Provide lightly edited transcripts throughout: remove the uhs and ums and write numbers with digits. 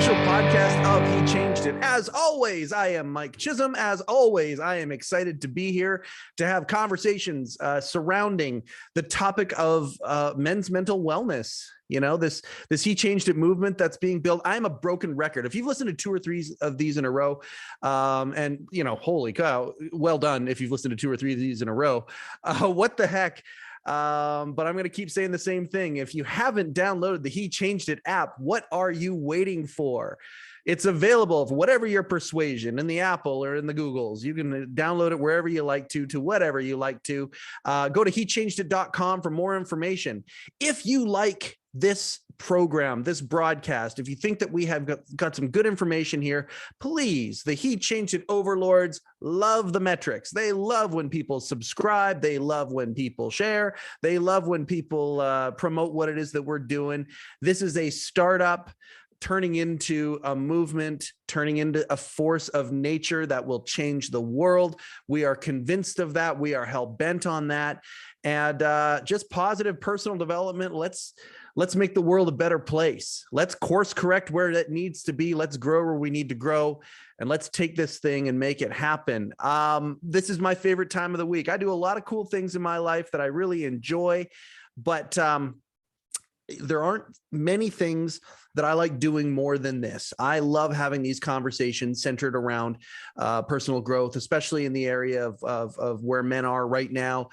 official podcast of He Changed It. As always, I am Mike Chisholm. As always, I am excited to be here to have conversations surrounding the topic of men's mental wellness. You know, this He Changed It movement that's being built. I'm a broken record. If you've listened to 2 or 3 of these in a row, and you know, holy cow, well done if you've listened to 2 or 3 of these in a row. What the heck? But I'm going to keep saying the same thing. If you haven't downloaded the He Changed It app, what are you waiting for? It's available for whatever your persuasion in the Apple or in the Googles. You can download it wherever you like to whatever you like to. Go to HeChangedIt.com for more information. If you like this program, this broadcast, if you think that we have got some good information here, please, the He Changed It overlords love the metrics. They love when people subscribe. They love when people share. They love when people promote what it is that we're doing. This is a startup turning into a movement, turning into a force of nature that will change the world. We are convinced of that. We are hell-bent on that. And just positive personal development. Let's make the world a better place. Let's course correct where it needs to be. Let's grow where we need to grow. And let's take this thing and make it happen. This is my favorite time of the week. I do a lot of cool things in my life that I really enjoy, but there aren't many things that I like doing more than this. I love having these conversations centered around personal growth, especially in the area of where men are right now,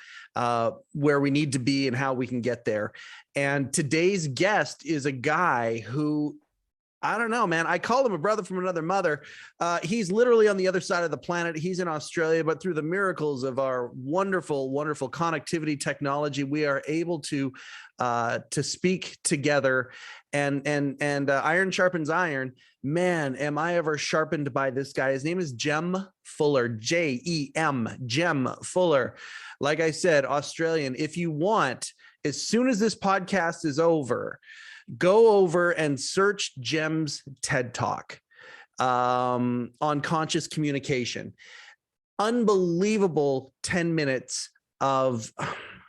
where we need to be and how we can get there. And today's guest is a guy who, I don't know, man. I call him a brother from another mother. He's literally on the other side of the planet. He's in Australia, but through the miracles of our wonderful, wonderful connectivity technology, we are able to speak together. And iron sharpens iron. Man, am I ever sharpened by this guy. His name is Jem Fuller, Jem, Jem Fuller. Like I said, Australian. If you want, as soon as this podcast is over, go over and search Jem's TED Talk on conscious communication. Unbelievable 10 minutes of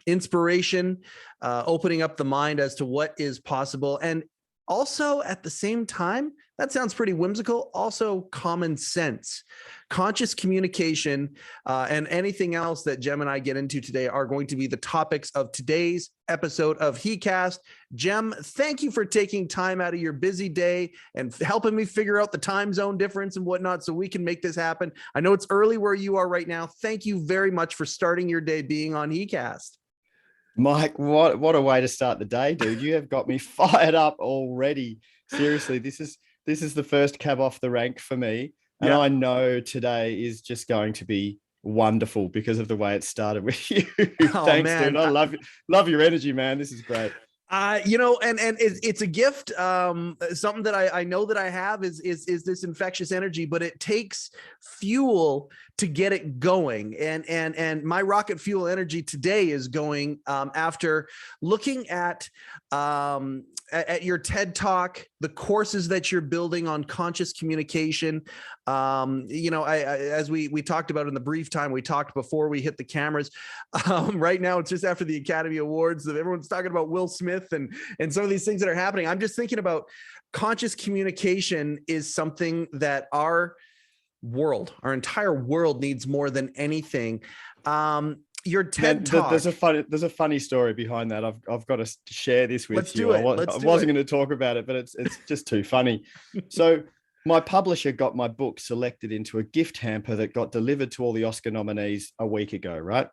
inspiration, opening up the mind as to what is possible. And also at the same time, that sounds pretty whimsical, also common sense. Conscious communication and anything else that Jem and I get into today are going to be the topics of today's episode of HeCast. Jem, thank you for taking time out of your busy day and helping me figure out the time zone difference and whatnot so we can make this happen. I know it's early where you are right now. Thank you very much for starting your day being on HeCast. Mike, what a way to start the day, dude. You have got me fired up already. Seriously, this is the first cab off the rank for me. And yeah. I know today is just going to be wonderful because of the way it started with you. Oh, Thanks, man. Dude. I love your energy, man. This is great. You know, and it's a gift. Something that I know that I have is this infectious energy, but it takes fuel to get it going. And my rocket fuel energy today is going after looking at your TED Talk, the courses that you're building on conscious communication. You know, as we talked about in the brief time we talked before we hit the cameras. Right now, it's just after the Academy Awards that everyone's talking about Will Smith and some of these things that are happening. I'm just thinking about conscious communication is something that our entire world needs more than anything. Your TED Talk. There's a funny story behind that. I've got to share this with you. I wasn't going to talk about it, but it's just too funny. So my publisher got my book selected into a gift hamper that got delivered to all the Oscar nominees a week ago, right?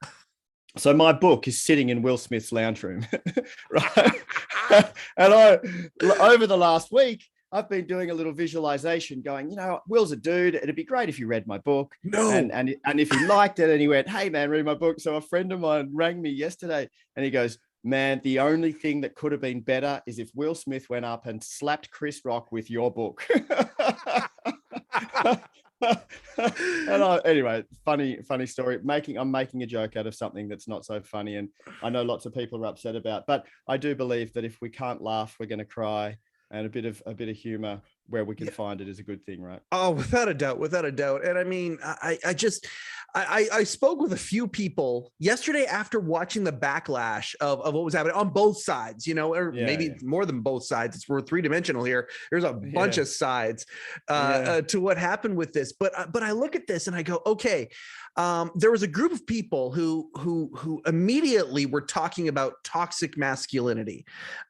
So my book is sitting in Will Smith's lounge room, right? And over the last week, I've been doing a little visualization going, you know, Will's a dude. It'd be great if you read my book. No. And if he liked it and he went, hey, man, read my book. So a friend of mine rang me yesterday and he goes, man, the only thing that could have been better is if Will Smith went up and slapped Chris Rock with your book. Anyway, funny story. I'm making a joke out of something that's not so funny. And I know lots of people are upset about, but I do believe that if we can't laugh, we're going to cry. And a bit of humor where we can find it is a good thing, right? Oh, without a doubt, without a doubt. And I mean, I spoke with a few people yesterday after watching the backlash of what was happening on both sides, or maybe more than both sides. We're three-dimensional here. There's a bunch of sides to what happened with this. But I look at this and I go, okay, there was a group of people who immediately were talking about toxic masculinity.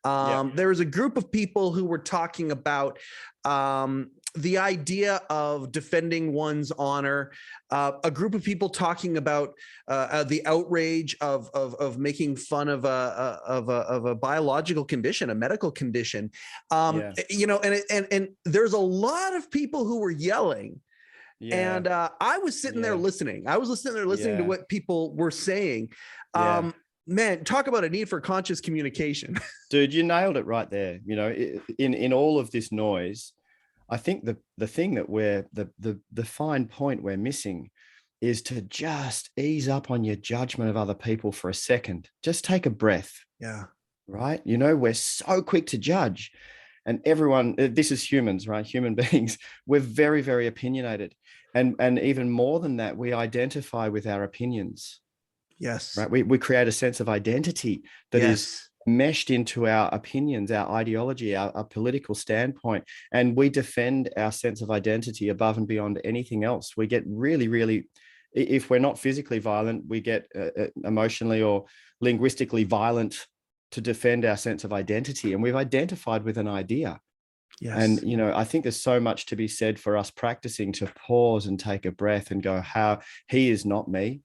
There was a group of people who were talking about the idea of defending one's honor, a group of people talking about the outrage of making fun of a biological condition, a medical condition, and there's a lot of people who were yelling. And I was sitting there listening. I was listening there listening to what people were saying. Man, talk about a need for conscious communication. Dude, you nailed it right there. In all of this noise, I think the thing that the fine point we're missing is to just ease up on your judgment of other people for a second. Just take a breath. Yeah. Right. We're so quick to judge, and everyone, this is humans, right? Human beings, we're very, very opinionated. And even more than that, we identify with our opinions. Yes. Right. We create a sense of identity that is meshed into our opinions, our ideology, our political standpoint, and we defend our sense of identity above and beyond anything else. We get really, really, if we're not physically violent, we get emotionally or linguistically violent to defend our sense of identity. And we've identified with an idea. Yes. And, I think there's so much to be said for us practicing to pause and take a breath and go, how he is not me.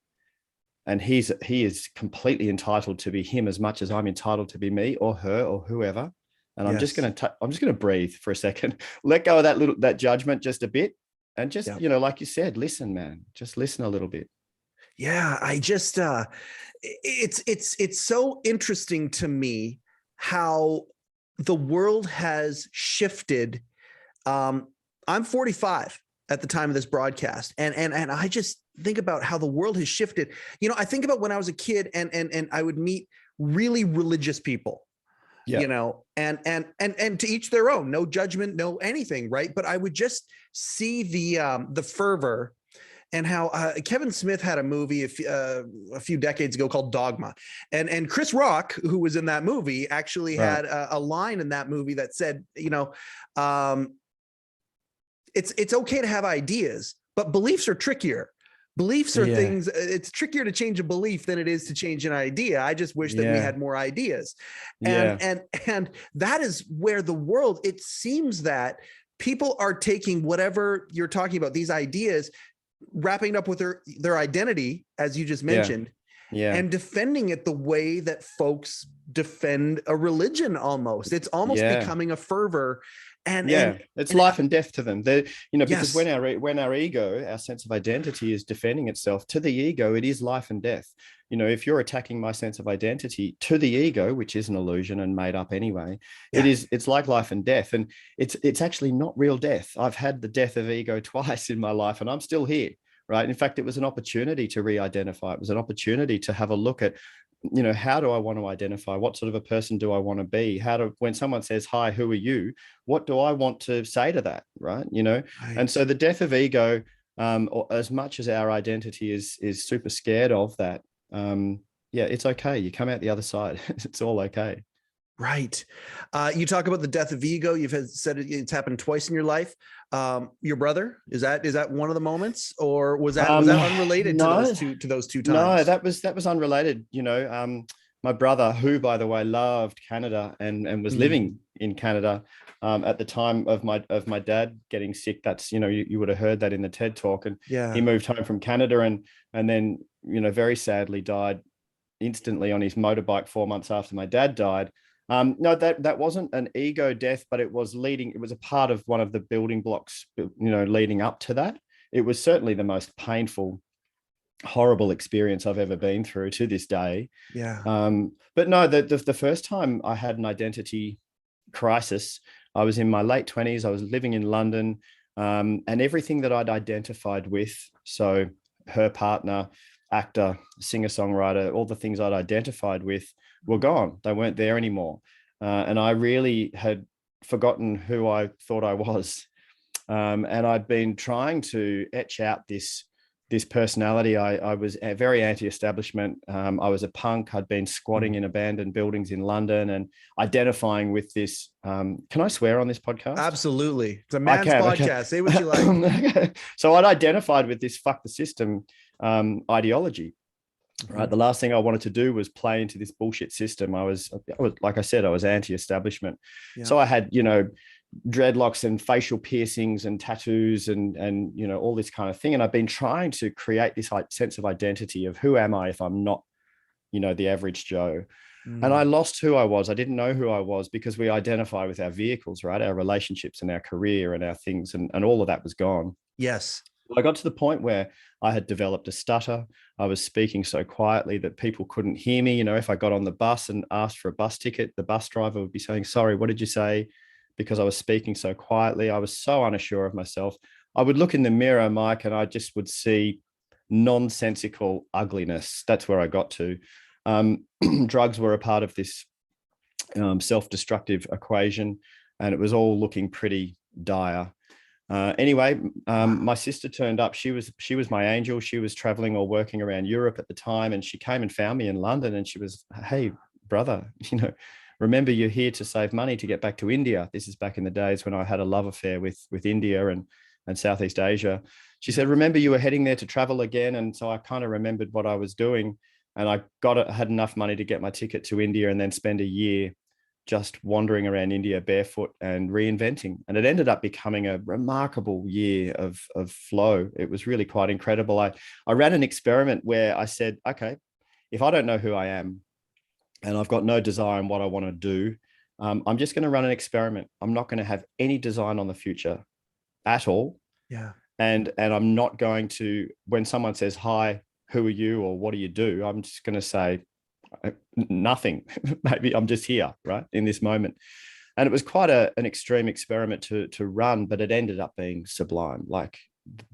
And he is completely entitled to be him as much as I'm entitled to be me or her or whoever. And I'm just going to breathe for a second, let go of that judgment just a bit. And just, like you said, listen, man, just listen a little bit. Yeah. I just, it's so interesting to me how the world has shifted. I'm 45 at the time of this broadcast. And I just think about how the world has shifted. I think about when I was a kid and I would meet really religious people, and to each their own, no judgment, no anything. Right. But I would just see the fervor, and how Kevin Smith had a movie a few decades ago called Dogma. And Chris Rock, who was in that movie, actually had a line in that movie that said, it's okay to have ideas, but beliefs are trickier. Beliefs are things, it's trickier to change a belief than it is to change an idea. I just wish that we had more ideas. And that is where the world, it seems that people are taking whatever you're talking about, these ideas, wrapping up with their identity, as you just mentioned, and defending it the way that folks defend a religion. Almost, it's almost becoming a fervor. And it's life and death to them. Because when our ego, our sense of identity is defending itself, to the ego, it is life and death. If you're attacking my sense of identity, to the ego, which is an illusion and made up anyway, it's like life and death. And it's actually not real death. I've had the death of ego twice in my life and I'm still here, right? In fact, it was an opportunity to re-identify. It was an opportunity to have a look at, how do I want to identify? What sort of a person do I want to be? When someone says, hi, who are you? What do I want to say to that? Right. Right. And so the death of ego, or as much as our identity is super scared of that, it's okay. You come out the other side. It's all okay. Right. You talk about the death of ego. You've said it's happened twice in your life. Your brother, is that one of the moments, or was that unrelated to those two times? No, that was unrelated. My brother, who by the way loved Canada and was living in Canada at the time of my dad getting sick. That's you would have heard that in the TED talk. And he moved home from Canada and then very sadly died instantly on his motorbike 4 months after my dad died. No, that wasn't an ego death, but it was a part of one of the building blocks, leading up to that. It was certainly the most painful, horrible experience I've ever been through to this day. Yeah. But no, the first time I had an identity crisis, I was in my late 20s. I was living in London, and everything that I'd identified with, so her partner, actor, singer-songwriter, all the things I'd identified with were gone. They weren't there anymore. And I really had forgotten who I thought I was. And I'd been trying to etch out this personality. I was very anti-establishment. I was a punk. I'd been squatting in abandoned buildings in London and identifying with this. Can I swear on this podcast? Absolutely. It's a man's podcast. Okay. Say what you like. So I'd identified with this fuck the system ideology. Right. The last thing I wanted to do was play into this bullshit system. I was like I said, I was anti-establishment. Yeah. So I had, dreadlocks and facial piercings and tattoos and all this kind of thing. And I've been trying to create this sense of identity of who am I if I'm not, the average Joe. And I lost who I was. I didn't know who I was because we identify with our vehicles, right? Our relationships and our career and our things, and all of that was gone. Yes. I got to the point where I had developed a stutter. I was speaking so quietly that people couldn't hear me. If I got on the bus and asked for a bus ticket, the bus driver would be saying, "Sorry, what did you say?" Because I was speaking so quietly. I was so unsure of myself. I would look in the mirror, Mike, and I just would see nonsensical ugliness. That's where I got to. Drugs were a part of this self-destructive equation, and it was all looking pretty dire. Anyway, my sister turned up. She was my angel. She was traveling or working around Europe at the time, and she came and found me in London, and she was, "Hey, brother, remember you're here to save money to get back to India." This is back in the days when I had a love affair with India and Southeast Asia. She said, "Remember you were heading there to travel again." And so I kind of remembered what I was doing, and I had enough money to get my ticket to India and then spend a year just wandering around India barefoot and reinventing. And it ended up becoming a remarkable year of flow. It was really quite incredible. I ran an experiment where I said, okay, if I don't know who I am and I've got no desire in what I want to do, I'm just going to run an experiment. I'm not going to have any design on the future at all. Yeah. And I'm not going to, when someone says, "Hi, who are you?" or "What do you do?" I'm just going to say, "Nothing." Maybe I'm just here, right, in this moment. And it was quite an extreme experiment to run, but it ended up being sublime, like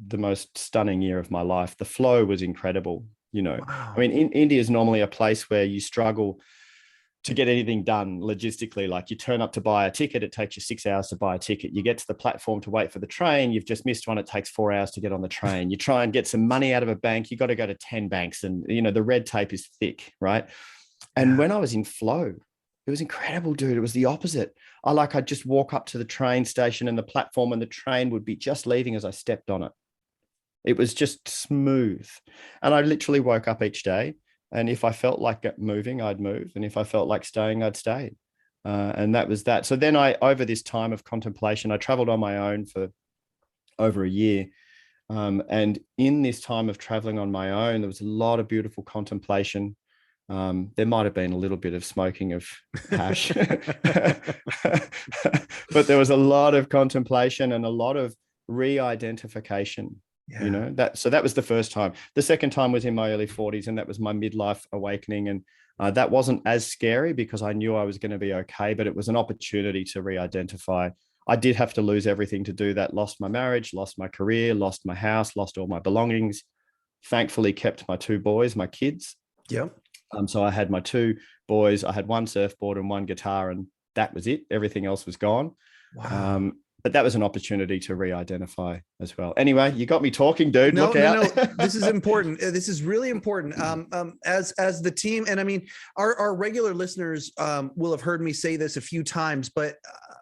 the most stunning year of my life. The flow was incredible. Wow. I mean, India is normally a place where you struggle to get anything done logistically. Like, you turn up to buy a ticket, it takes you 6 hours to buy a ticket. You get to the platform to wait for the train, you've just missed one, it takes 4 hours to get on the train. You try and get some money out of a bank, you got to go to 10 banks, and the red tape is thick, right? And when I was in flow, it was incredible, dude. It was the opposite. I'd just walk up to the train station and the platform, and the train would be just leaving as I stepped on it. It was just smooth. And I literally woke up each day, and if I felt like moving, I'd move. And if I felt like staying, I'd stay. And that was that. So then over this time of contemplation, I traveled on my own for over a year. And in this time of traveling on my own, there was a lot of beautiful contemplation. There might have been a little bit of smoking of hash, but there was a lot of contemplation and a lot of re-identification. So that was the first time. The second time was in my early 40s, and that was my midlife awakening. And that wasn't as scary because I knew I was going to be okay, but it was an opportunity to re-identify. I did have to lose everything to do that. Lost my marriage, lost my career, lost my house, lost all my belongings. Thankfully kept my 2 boys, my kids. Yeah. So I had my 2 boys, I had 1 surfboard and 1 guitar, and that was it. Everything else was gone. Wow. But that was an opportunity to re-identify as well. Anyway, you got me talking, dude. No, Look out. No. This is important. This is really important. As the team, and I mean, our regular listeners will have heard me say this a few times, but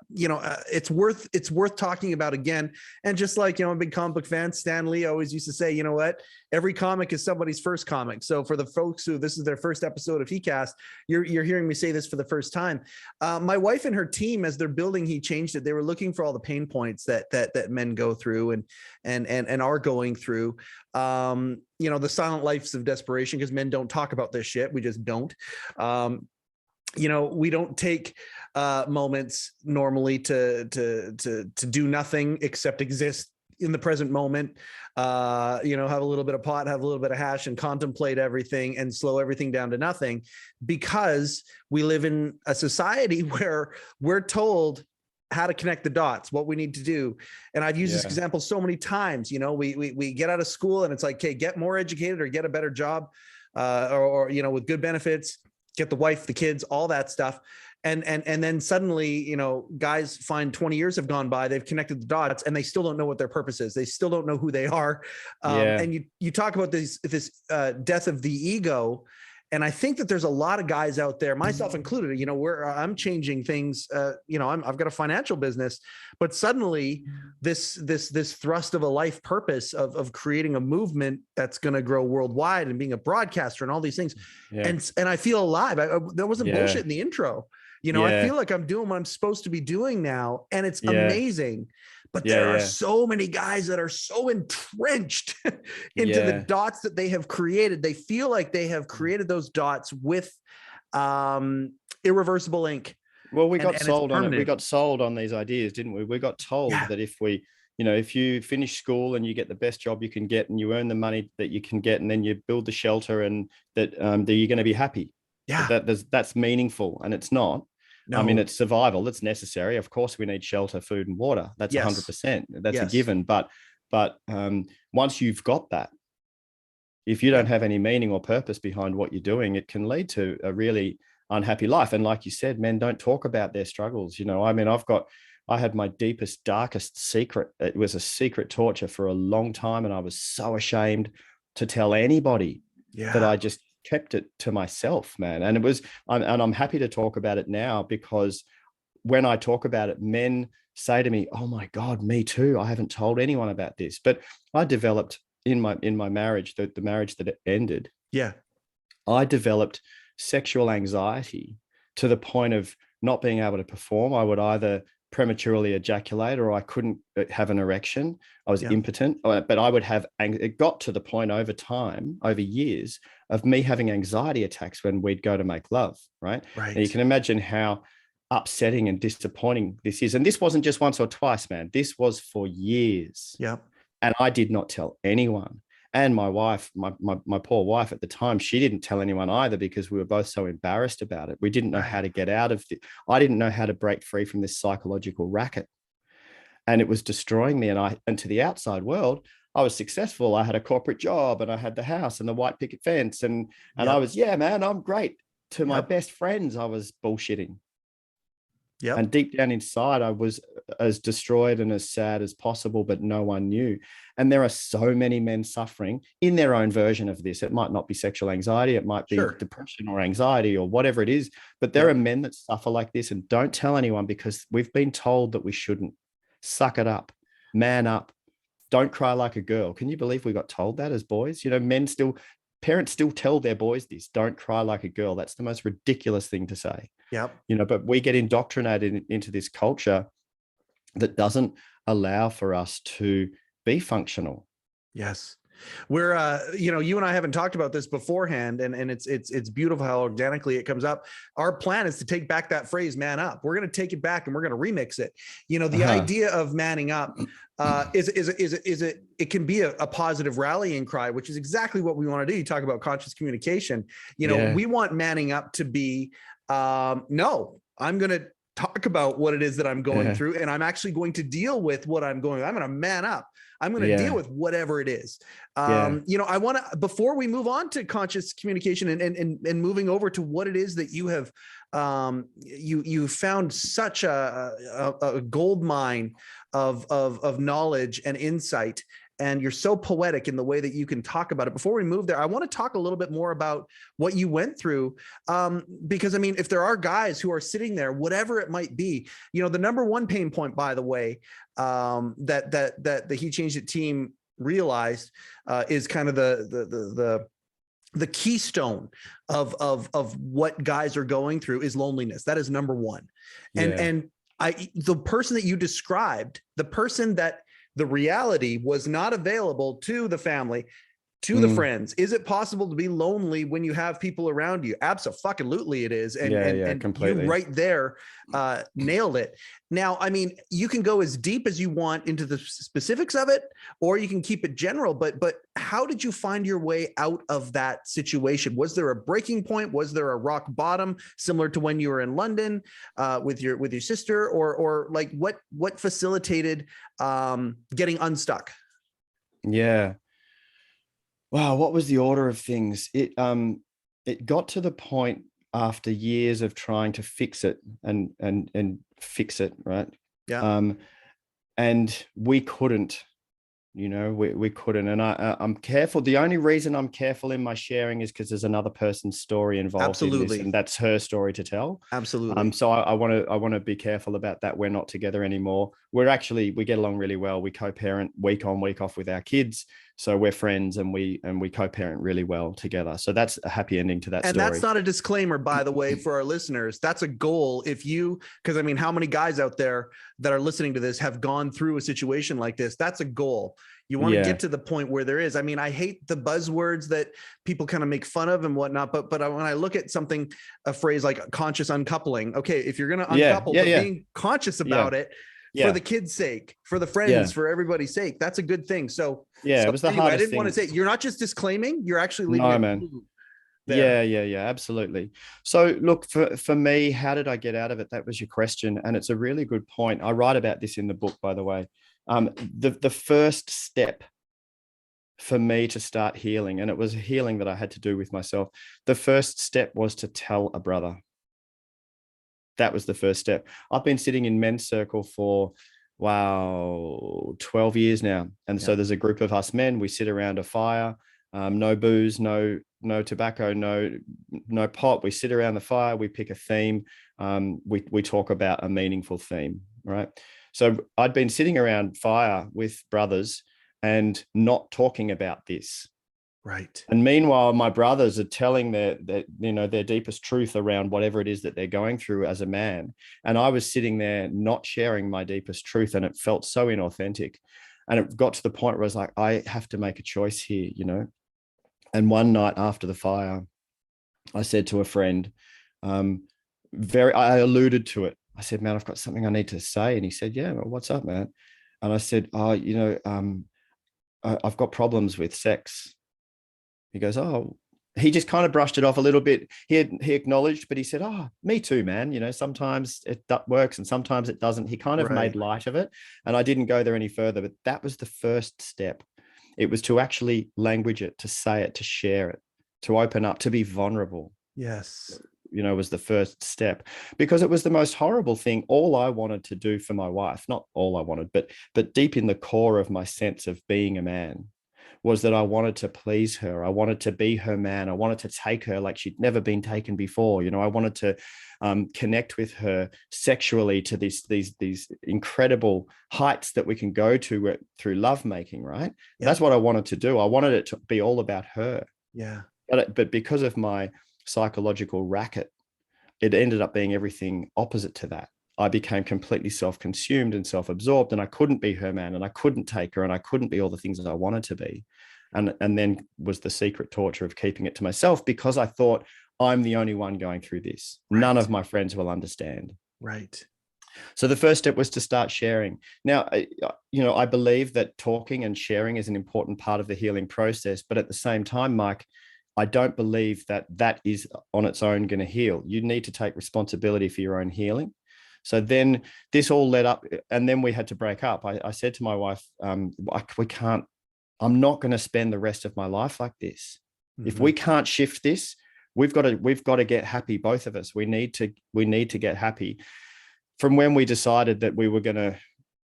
it's worth talking about again. And just like, I'm a big comic book fan, Stan Lee always used to say, you know what, every comic is somebody's first comic. So for the folks who this is their first episode of HeCast, you're hearing me say this for the first time. My wife and her team, as they're building HeChangedIt, they were looking for all the pain points that men go through and are going through. The silent lives of desperation, because men don't talk about this shit. We just don't. We don't take moments normally to do nothing except exist in the present moment. Have a little bit of pot, have a little bit of hash, and contemplate everything and slow everything down to nothing, because we live in a society where we're told how to connect the dots, what we need to do. And I've used this example so many times. We get out of school and it's like, okay, get more educated or get a better job, or with good benefits, get the wife, the kids, all that stuff. and then suddenly, you know, guys find 20 years have gone by, they've connected the dots, and they still don't know what their purpose is. They still don't know who they are. And you talk about this death of the ego. And I think that there's a lot of guys out there, myself included, you know, where I'm changing things. You know, I've got a financial business, but suddenly this thrust of a life purpose of creating a movement that's going to grow worldwide and being a broadcaster and all these things. And I feel alive. There wasn't bullshit in the intro. You know, I feel like I'm doing what I'm supposed to be doing now, and it's amazing. But there are so many guys that are so entrenched into the dots that they have created. They feel like they have created those dots with irreversible ink. Well, we got sold on it. We got sold on these ideas, didn't we? We got told that if we, you know, if you finish school and you get the best job you can get and you earn the money that you can get, and then you build the shelter, and that you're going to be happy. Yeah, that's meaningful, and it's not. No. I mean, it's survival. It's necessary. Of course, we need shelter, food, and water. That's 100%. That's a given. But once you've got that, if you don't have any meaning or purpose behind what you're doing, it can lead to a really unhappy life. And like you said, men don't talk about their struggles. You know, I mean, I had my deepest, darkest secret. It was a secret torture for a long time, and I was so ashamed to tell anybody that I just kept it to myself, man. And I'm happy to talk about it now, because when I talk about it, men say to me, "Oh my God, me too. I haven't told anyone about this." But I developed in my marriage, the marriage that ended. Yeah. I developed sexual anxiety to the point of not being able to perform. I would either prematurely ejaculate, or I couldn't have an erection. I was impotent, but I would have, it got to the point over time, over years, of me having anxiety attacks when we'd go to make love, right? And you can imagine how upsetting and disappointing this is. And this wasn't just once or twice, man. This was for years. Yeah. And I did not tell anyone. And my wife, my poor wife at the time, she didn't tell anyone either, because we were both so embarrassed about it. We didn't know how to get out of it. I didn't know how to break free from this psychological racket. And it was destroying me. And to the outside world, I was successful. I had a corporate job, and I had the house and the white picket fence. And I was, man, I'm great. To my best friends, I was bullshitting. Yep. And deep down inside, I was as destroyed and as sad as possible, but no one knew. And there are so many men suffering in their own version of this. It might not be sexual anxiety. It might be depression or anxiety or whatever it is. But there are men that suffer like this and don't tell anyone, because we've been told that we shouldn't. Suck it up. Man up. Don't cry like a girl. Can you believe we got told that as boys? You know, parents still tell their boys this: don't cry like a girl. That's the most ridiculous thing to say. Yep. You know, but we get indoctrinated into this culture that doesn't allow for us to be functional. Yes. We're, you know, you and I haven't talked about this beforehand, and it's beautiful how organically it comes up. Our plan is to take back that phrase, man up. We're going to take it back and we're going to remix it. You know, the idea of manning up it can be a positive rallying cry, which is exactly what we want to do. You talk about conscious communication. You know, we want manning up to be, no, I'm going to talk about what it is that I'm going through, and I'm actually going to deal with what I'm going. I'm going to man up. I'm going to deal with whatever it is. You know, I want to, before we move on to conscious communication and moving over to what it is that you have, you found such a gold mine of knowledge and insight, and you're so poetic in the way that you can talk about it. Before we move there, I want to talk a little bit more about what you went through. Because I mean, if there are guys who are sitting there, whatever it might be, you know, the number one pain point, by the way, that the HeChangedIt team realized is kind of the keystone of what guys are going through is loneliness. That is number one. And the person that you described, the person that the reality was not available to the family, to the friends. Is it possible to be lonely when you have people around you? Absolutely it is. And completely. You right there nailed it. Now, I mean, you can go as deep as you want into the specifics of it, or you can keep it general, but how did you find your way out of that situation? Was there a breaking point? Was there a rock bottom similar to when you were in London with your sister, or like what facilitated getting unstuck? Yeah. Wow, what was the order of things? It got to the point after years of trying to fix it and fix it, right? Yeah. And we couldn't. We couldn't. And I'm careful. The only reason I'm careful in my sharing is because there's another person's story involved in this, and that's her story to tell. Absolutely. So I want to be careful about that. We're not together anymore. We get along really well. We co-parent week on, week off with our kids. So we're friends, and we co-parent really well together. So that's a happy ending to that story. And that's not a disclaimer, by the way, for our listeners. That's a goal. Because I mean, how many guys out there that are listening to this have gone through a situation like this? That's a goal. You want to get to the point where there is. I mean, I hate the buzzwords that people kind of make fun of and whatnot, but when I look at a phrase like conscious uncoupling, okay, if you're going to uncouple, being conscious about it for the kids' sake, for the friends, for everybody's sake, that's a good thing. So it was the hardest I didn't thing. want to say, you're not just disclaiming, you're actually leaving it man. There. Yeah, absolutely. So look, for me, how did I get out of it? That was your question. And it's a really good point. I write about this in the book, by the way. The first step for me to start healing, and it was a healing that I had to do with myself. The first step was to tell a brother. That was the first step. I've been sitting in men's circle for 12 years now. And so there's a group of us men, we sit around a fire, no booze, no tobacco, no pot. We sit around the fire, we pick a theme. We talk about a meaningful theme, right? So I'd been sitting around fire with brothers and not talking about this. Right. And meanwhile, my brothers are telling their deepest truth around whatever it is that they're going through as a man. And I was sitting there not sharing my deepest truth, and it felt so inauthentic. And it got to the point where I was like, I have to make a choice here, And one night after the fire, I said to a friend, I alluded to it. I said, man, I've got something I need to say. And he said, yeah, well, what's up, man? And I said, I've got problems with sex. He goes, oh, he just kind of brushed it off a little bit. He acknowledged, but he said, oh, me too, man. Sometimes it works and sometimes it doesn't. He kind of made light of it. And I didn't go there any further, but that was the first step. It was to actually language it, to say it, to share it, to open up, to be vulnerable. Yes. Was the first step, because it was the most horrible thing. All I wanted to do for my wife, not all I wanted, but deep in the core of my sense of being a man, was that I wanted to please her. I wanted to be her man. I wanted to take her like she'd never been taken before. I wanted to connect with her sexually to these incredible heights that we can go to through lovemaking, right? Yeah. That's what I wanted to do. I wanted it to be all about her. Yeah. But because of my psychological racket, it ended up being everything opposite to that. I became completely self-consumed and self-absorbed, and I couldn't be her man, and I couldn't take her, and I couldn't be all the things that I wanted to be. And then was the secret torture of keeping it to myself, because I thought, I'm the only one going through this. Right. None of my friends will understand. Right. So the first step was to start sharing. Now, I believe that talking and sharing is an important part of the healing process, but at the same time, Mike, I don't believe that is on its own going to heal. You need to take responsibility for your own healing. So then this all led up, and then we had to break up. I said to my wife, I'm not going to spend the rest of my life like this. Mm-hmm. If we can't shift this, we've got to get happy. Both of us, we need to get happy. From when we decided that we were going to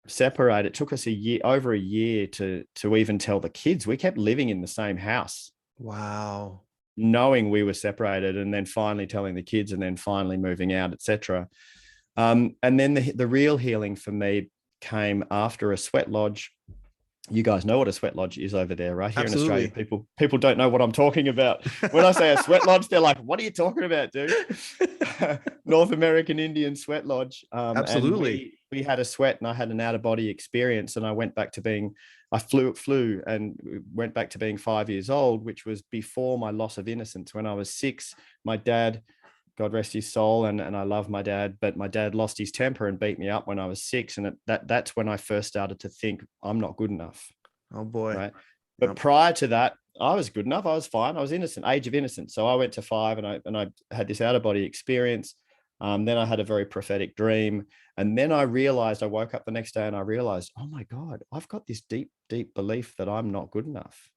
separate, it took us over a year to even tell the kids. We kept living in the same house. Wow. Knowing we were separated, and then finally telling the kids, and then finally moving out, etc. And then the real healing for me came after a sweat lodge. You guys know what a sweat lodge is over there, right? Here Absolutely. in Australia, people don't know what I'm talking about. When I say a sweat lodge, they're like, what are you talking about, dude? North American Indian sweat lodge. Absolutely. And we had a sweat, and I had an out-of-body experience, and I flew and went back to being 5 years old, which was before my loss of innocence. When I was 6, my dad, God rest his soul, and I love my dad, but my dad lost his temper and beat me up when I was 6. And that's when I first started to think, I'm not good enough. Oh boy. Right. But prior to that, I was good enough. I was fine. I was innocent, age of innocence. So I went to 5, and I had this out-of-body experience. Then I had a very prophetic dream. And then I woke up the next day and I realized, oh my God, I've got this deep, deep belief that I'm not good enough.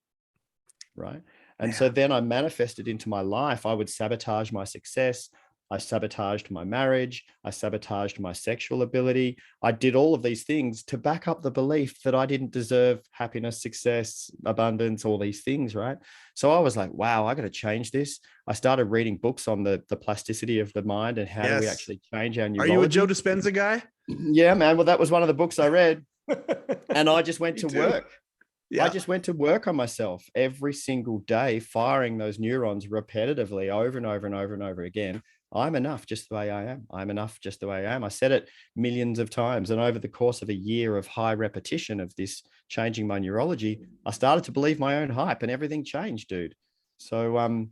Right. And so then I manifested into my life. I would sabotage my success. I sabotaged my marriage. I sabotaged my sexual ability. I did all of these things to back up the belief that I didn't deserve happiness, success, abundance, all these things, right? So I was like, wow, I got to change this. I started reading books on the plasticity of the mind and how do we actually change our neurology. Are you a Joe Dispenza guy? Yeah, man. Well, that was one of the books I read. And I just went to work. Yeah. I just went to work on myself every single day, firing those neurons repetitively over and over and over and over again. I'm enough just the way I am. I'm enough just the way I am. I said it millions of times. And over the course of a year of high repetition of this changing my neurology, I started to believe my own hype and everything changed, dude. So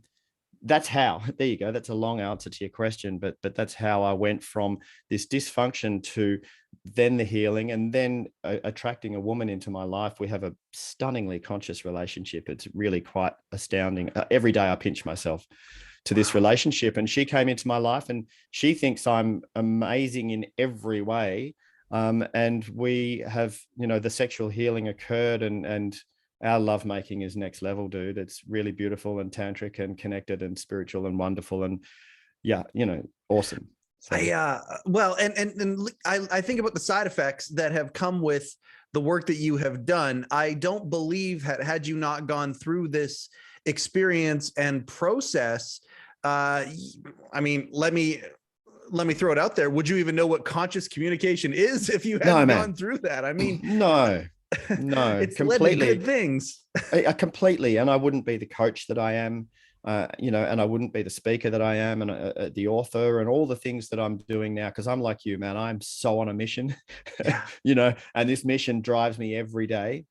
that's how, there you go. That's a long answer to your question, but that's how I went from this dysfunction to then the healing and then attracting a woman into my life. We have a stunningly conscious relationship. It's really quite astounding. Every day I pinch myself to this relationship, and she came into my life and she thinks I'm amazing in every way. And we have, the sexual healing occurred and our lovemaking is next level, dude. It's really beautiful and tantric and connected and spiritual and wonderful. And yeah, awesome. So. I think about the side effects that have come with the work that you have done. I don't believe had you not gone through this experience and process, let me throw it out there. Would you even know what conscious communication is if you hadn't gone through that? No, it's completely. led to good things. Completely. And I wouldn't be the coach that I am, and I wouldn't be the speaker that I am and the author and all the things that I'm doing now. Cause I'm like you, man, I'm so on a mission, and this mission drives me every day.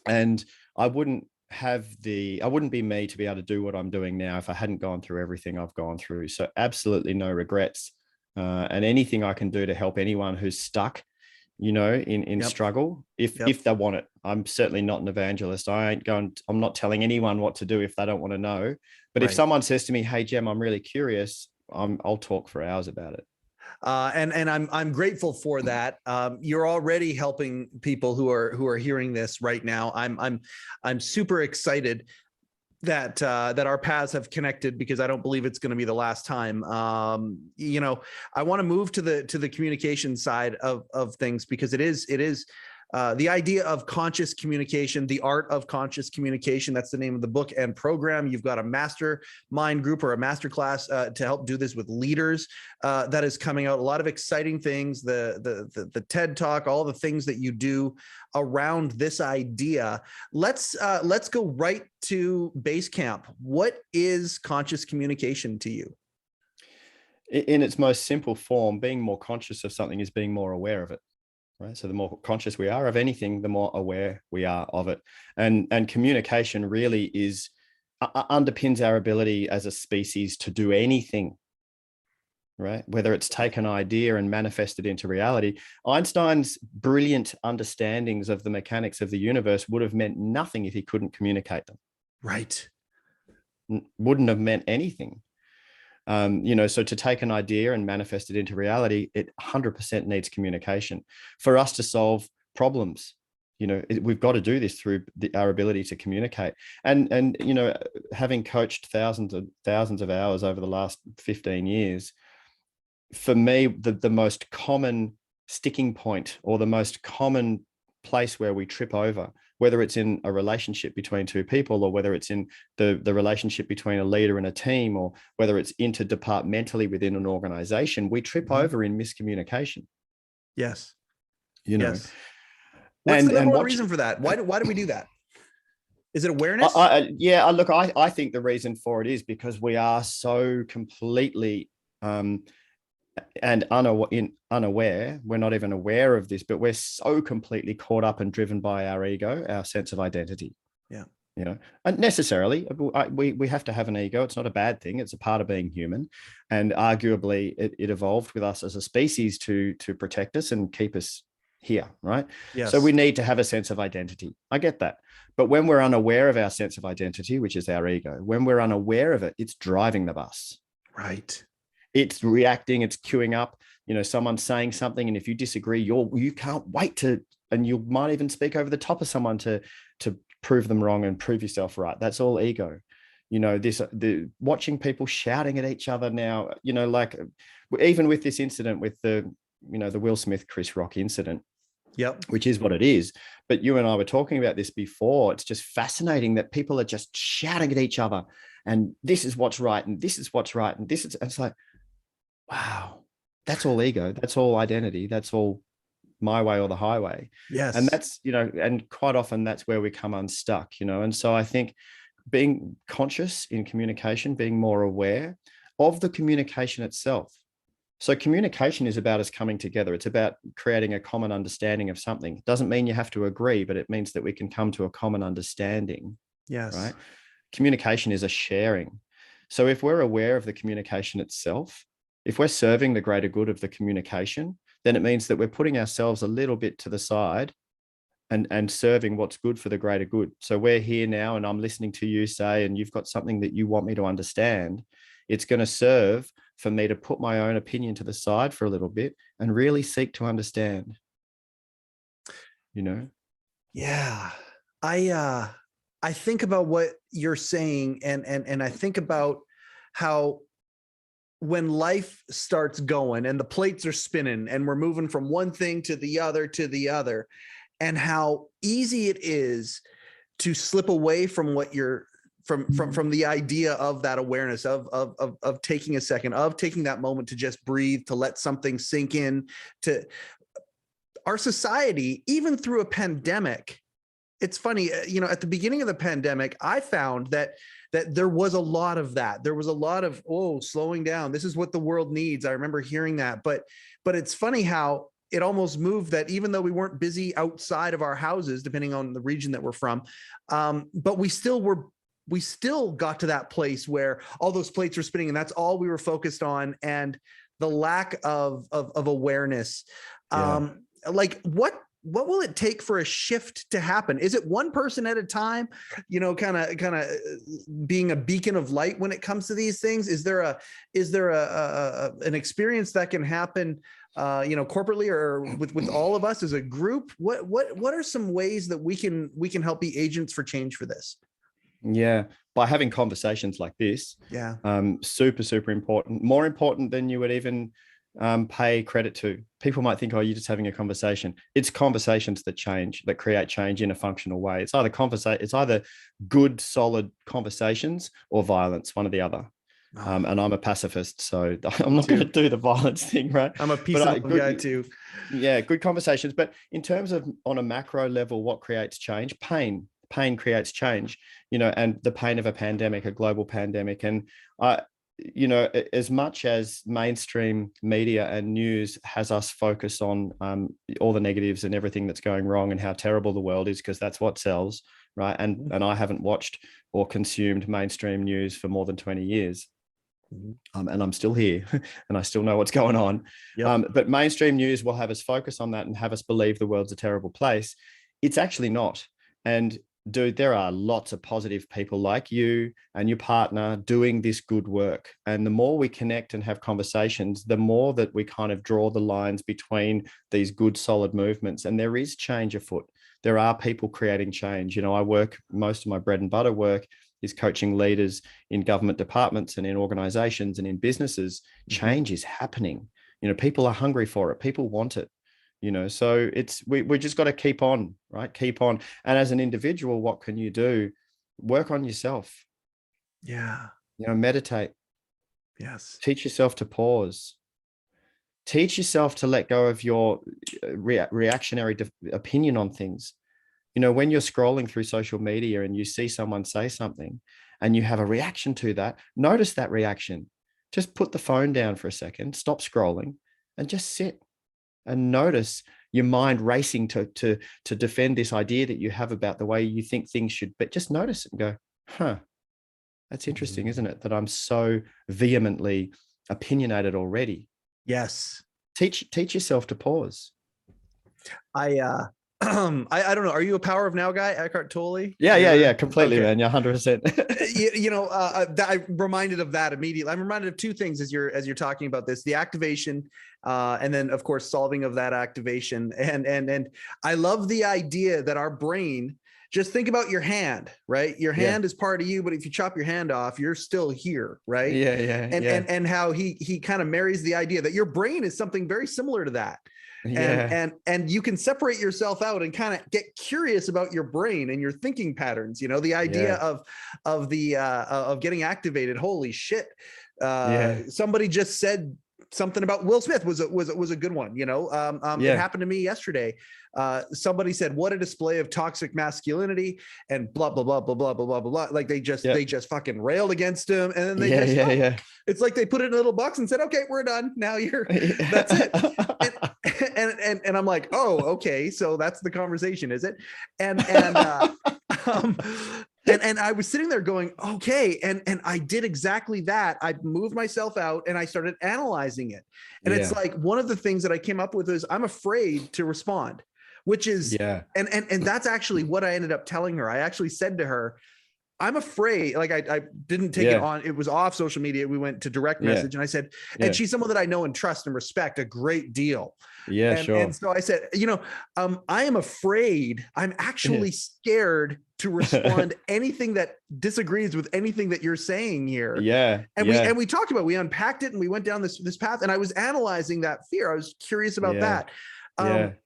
And I wouldn't be me to be able to do what I'm doing now if I hadn't gone through everything I've gone through. So absolutely no regrets. And anything I can do to help anyone who's stuck, in struggle, if they want it. I'm certainly not an evangelist. I'm not telling anyone what to do if they don't want to know. But if someone says to me, hey, Jem, I'm really curious, I'll talk for hours about it. And I'm grateful for that. You're already helping people who are hearing this right now. I'm super excited that our paths have connected, because I don't believe it's going to be the last time. I want to move to the communication side of things, because it is the idea of conscious communication, the art of conscious communication. That's the name of the book and program. You've got a mastermind group or a masterclass to help do this with leaders that is coming out. A lot of exciting things, the TED Talk, all the things that you do around this idea. Let's go right to base camp. What is conscious communication to you? In its most simple form, being more conscious of something is being more aware of it. Right. So the more conscious we are of anything, the more aware we are of it. And communication really underpins our ability as a species to do anything. Right. Whether it's take an idea and manifest it into reality. Einstein's brilliant understandings of the mechanics of the universe would have meant nothing if he couldn't communicate them. Right. Wouldn't have meant anything. So to take an idea and manifest it into reality, it 100% needs communication. For us to solve problems, we've got to do this through our ability to communicate. And having coached thousands of hours over the last 15 years, for me, the most common sticking point or the most common place where we trip over, whether it's in a relationship between two people or whether it's in the relationship between a leader and a team, or whether it's interdepartmentally within an organization, we trip over in miscommunication. Yes. Yes. What's the number one reason for that? Why do we do that? Is it awareness? Look, I think the reason for it is because we are so completely and unaware. We're not even aware of this, but we're so completely caught up and driven by our ego, our sense of identity. Yeah. And necessarily we have to have an ego. It's not a bad thing. It's a part of being human. And arguably it evolved with us as a species to protect us and keep us here. Right. Yes. So we need to have a sense of identity. I get that. But when we're unaware of our sense of identity, which is our ego, when we're unaware of it, it's driving the bus. Right. It's reacting, it's queuing up, someone's saying something. And if you disagree, you can't wait and you might even speak over the top of someone to prove them wrong and prove yourself right. That's all ego. the watching people shouting at each other now, like even with this incident with the Will Smith, Chris Rock incident, which is what it is. But you and I were talking about this before. It's just fascinating that people are just shouting at each other and this is what's right. And this is what's right. And it's like, wow, that's all ego. That's all identity. That's all my way or the highway. Yes. And that's, and quite often that's where we come unstuck, And so I think being conscious in communication, being more aware of the communication itself. So communication is about us coming together. It's about creating a common understanding of something. It doesn't mean you have to agree, but it means that we can come to a common understanding. Yes. Right. Communication is a sharing. So if we're aware of the communication itself, if we're serving the greater good of the communication, then it means that we're putting ourselves a little bit to the side and serving what's good for the greater good. So we're here now and I'm listening to you say, and you've got something that you want me to understand. It's going to serve for me to put my own opinion to the side for a little bit and really seek to understand, Yeah. I think about what you're saying and I think about how when life starts going and the plates are spinning and we're moving from one thing to the other, and how easy it is to slip away from what you're from the idea of that awareness of taking a second, of taking that moment to just breathe, to let something sink in. To our society, even through a pandemic, it's funny, at the beginning of the pandemic, I found that there was a lot of that. There was a lot of, slowing down. This is what the world needs. I remember hearing that, but it's funny how it almost moved that even though we weren't busy outside of our houses, depending on the region that we're from, but we still got to that place where all those plates were spinning and that's all we were focused on. And the lack of awareness, like what will it take for a shift to happen? Is it one person at a time, kind of being a beacon of light when it comes to these things? Is there an experience that can happen, corporately or with all of us as a group? What are some ways that we can help be agents for change for this? Yeah, by having conversations like this. Yeah. Super, super important. More important than you would even pay credit to. People might think, you're just having a conversation. It's conversations that create change in a functional way. It's either good, solid conversations or violence, one or the other. And I'm a pacifist, so I'm not going to do the violence thing, right? I'm a peaceable guy too. Yeah, good conversations. But in terms of on a macro level, what creates change? Pain creates change, and the pain of a pandemic, a global pandemic. And as much as mainstream media and news has us focus on all the negatives and everything that's going wrong and how terrible the world is, because that's what sells, right? And I haven't watched or consumed mainstream news for more than 20 years. And I'm still here and I still know what's going on. Yep. But mainstream news will have us focus on that and have us believe the world's a terrible place. It's actually not. And dude, there are lots of positive people like you and your partner doing this good work. And the more we connect and have conversations, the more that we kind of draw the lines between these good, solid movements. And there is change afoot. There are people creating change. Most of my bread and butter work is coaching leaders in government departments and in organizations and in businesses. Change is happening. People are hungry for it. People want it. So we just got to keep on, right? Keep on. And as an individual, what can you do? Work on yourself. Yeah. Meditate. Yes. Teach yourself to pause. Teach yourself to let go of your reactionary opinion on things. When you're scrolling through social media and you see someone say something and you have a reaction to that, notice that reaction. Just put the phone down for a second, stop scrolling and just sit. And notice your mind racing to defend this idea that you have about the way you think things should be. Just notice it and go, that's interesting, isn't it? That I'm so vehemently opinionated already. Yes. Teach yourself to pause. I don't know. Are you a Power of Now guy, Eckhart Tolle? Yeah, completely, okay. Man. Yeah, 100%. I'm reminded of that immediately. I'm reminded of two things as you're talking about this: the activation, and then of course solving of that activation. And I love the idea that our brain just think about your hand, right? Your hand is part of you, but if you chop your hand off, you're still here, right? And how he kind of marries the idea that your brain is something very similar to that. And you can separate yourself out and kind of get curious about your brain and your thinking patterns. You know, the idea of getting activated. Holy shit! Somebody just said something about Will Smith was a good one. You know, it happened to me yesterday. Somebody said, "What a display of toxic masculinity," and blah blah blah blah blah blah blah blah. Like they just fucking railed against him, and then they It's like they put it in a little box and said, "Okay, we're done. Now that's it." And I'm like, "Oh, okay, so that's the conversation, is it?" And I was sitting there going, okay. And I did exactly that. I moved myself out and I started analyzing it. And it's like, one of the things that I came up with is I'm afraid to respond, which is, and that's actually what I ended up telling her. I actually said to her, I'm afraid, like I didn't take it on. It was off social media. We went to direct message and I said, and she's someone that I know and trust and respect a great deal. And so I said, you know, I am afraid, I'm actually scared to respond anything that disagrees with anything that you're saying here. And we talked about, we unpacked it and we went down this path, and I was analyzing that fear. I was curious about that.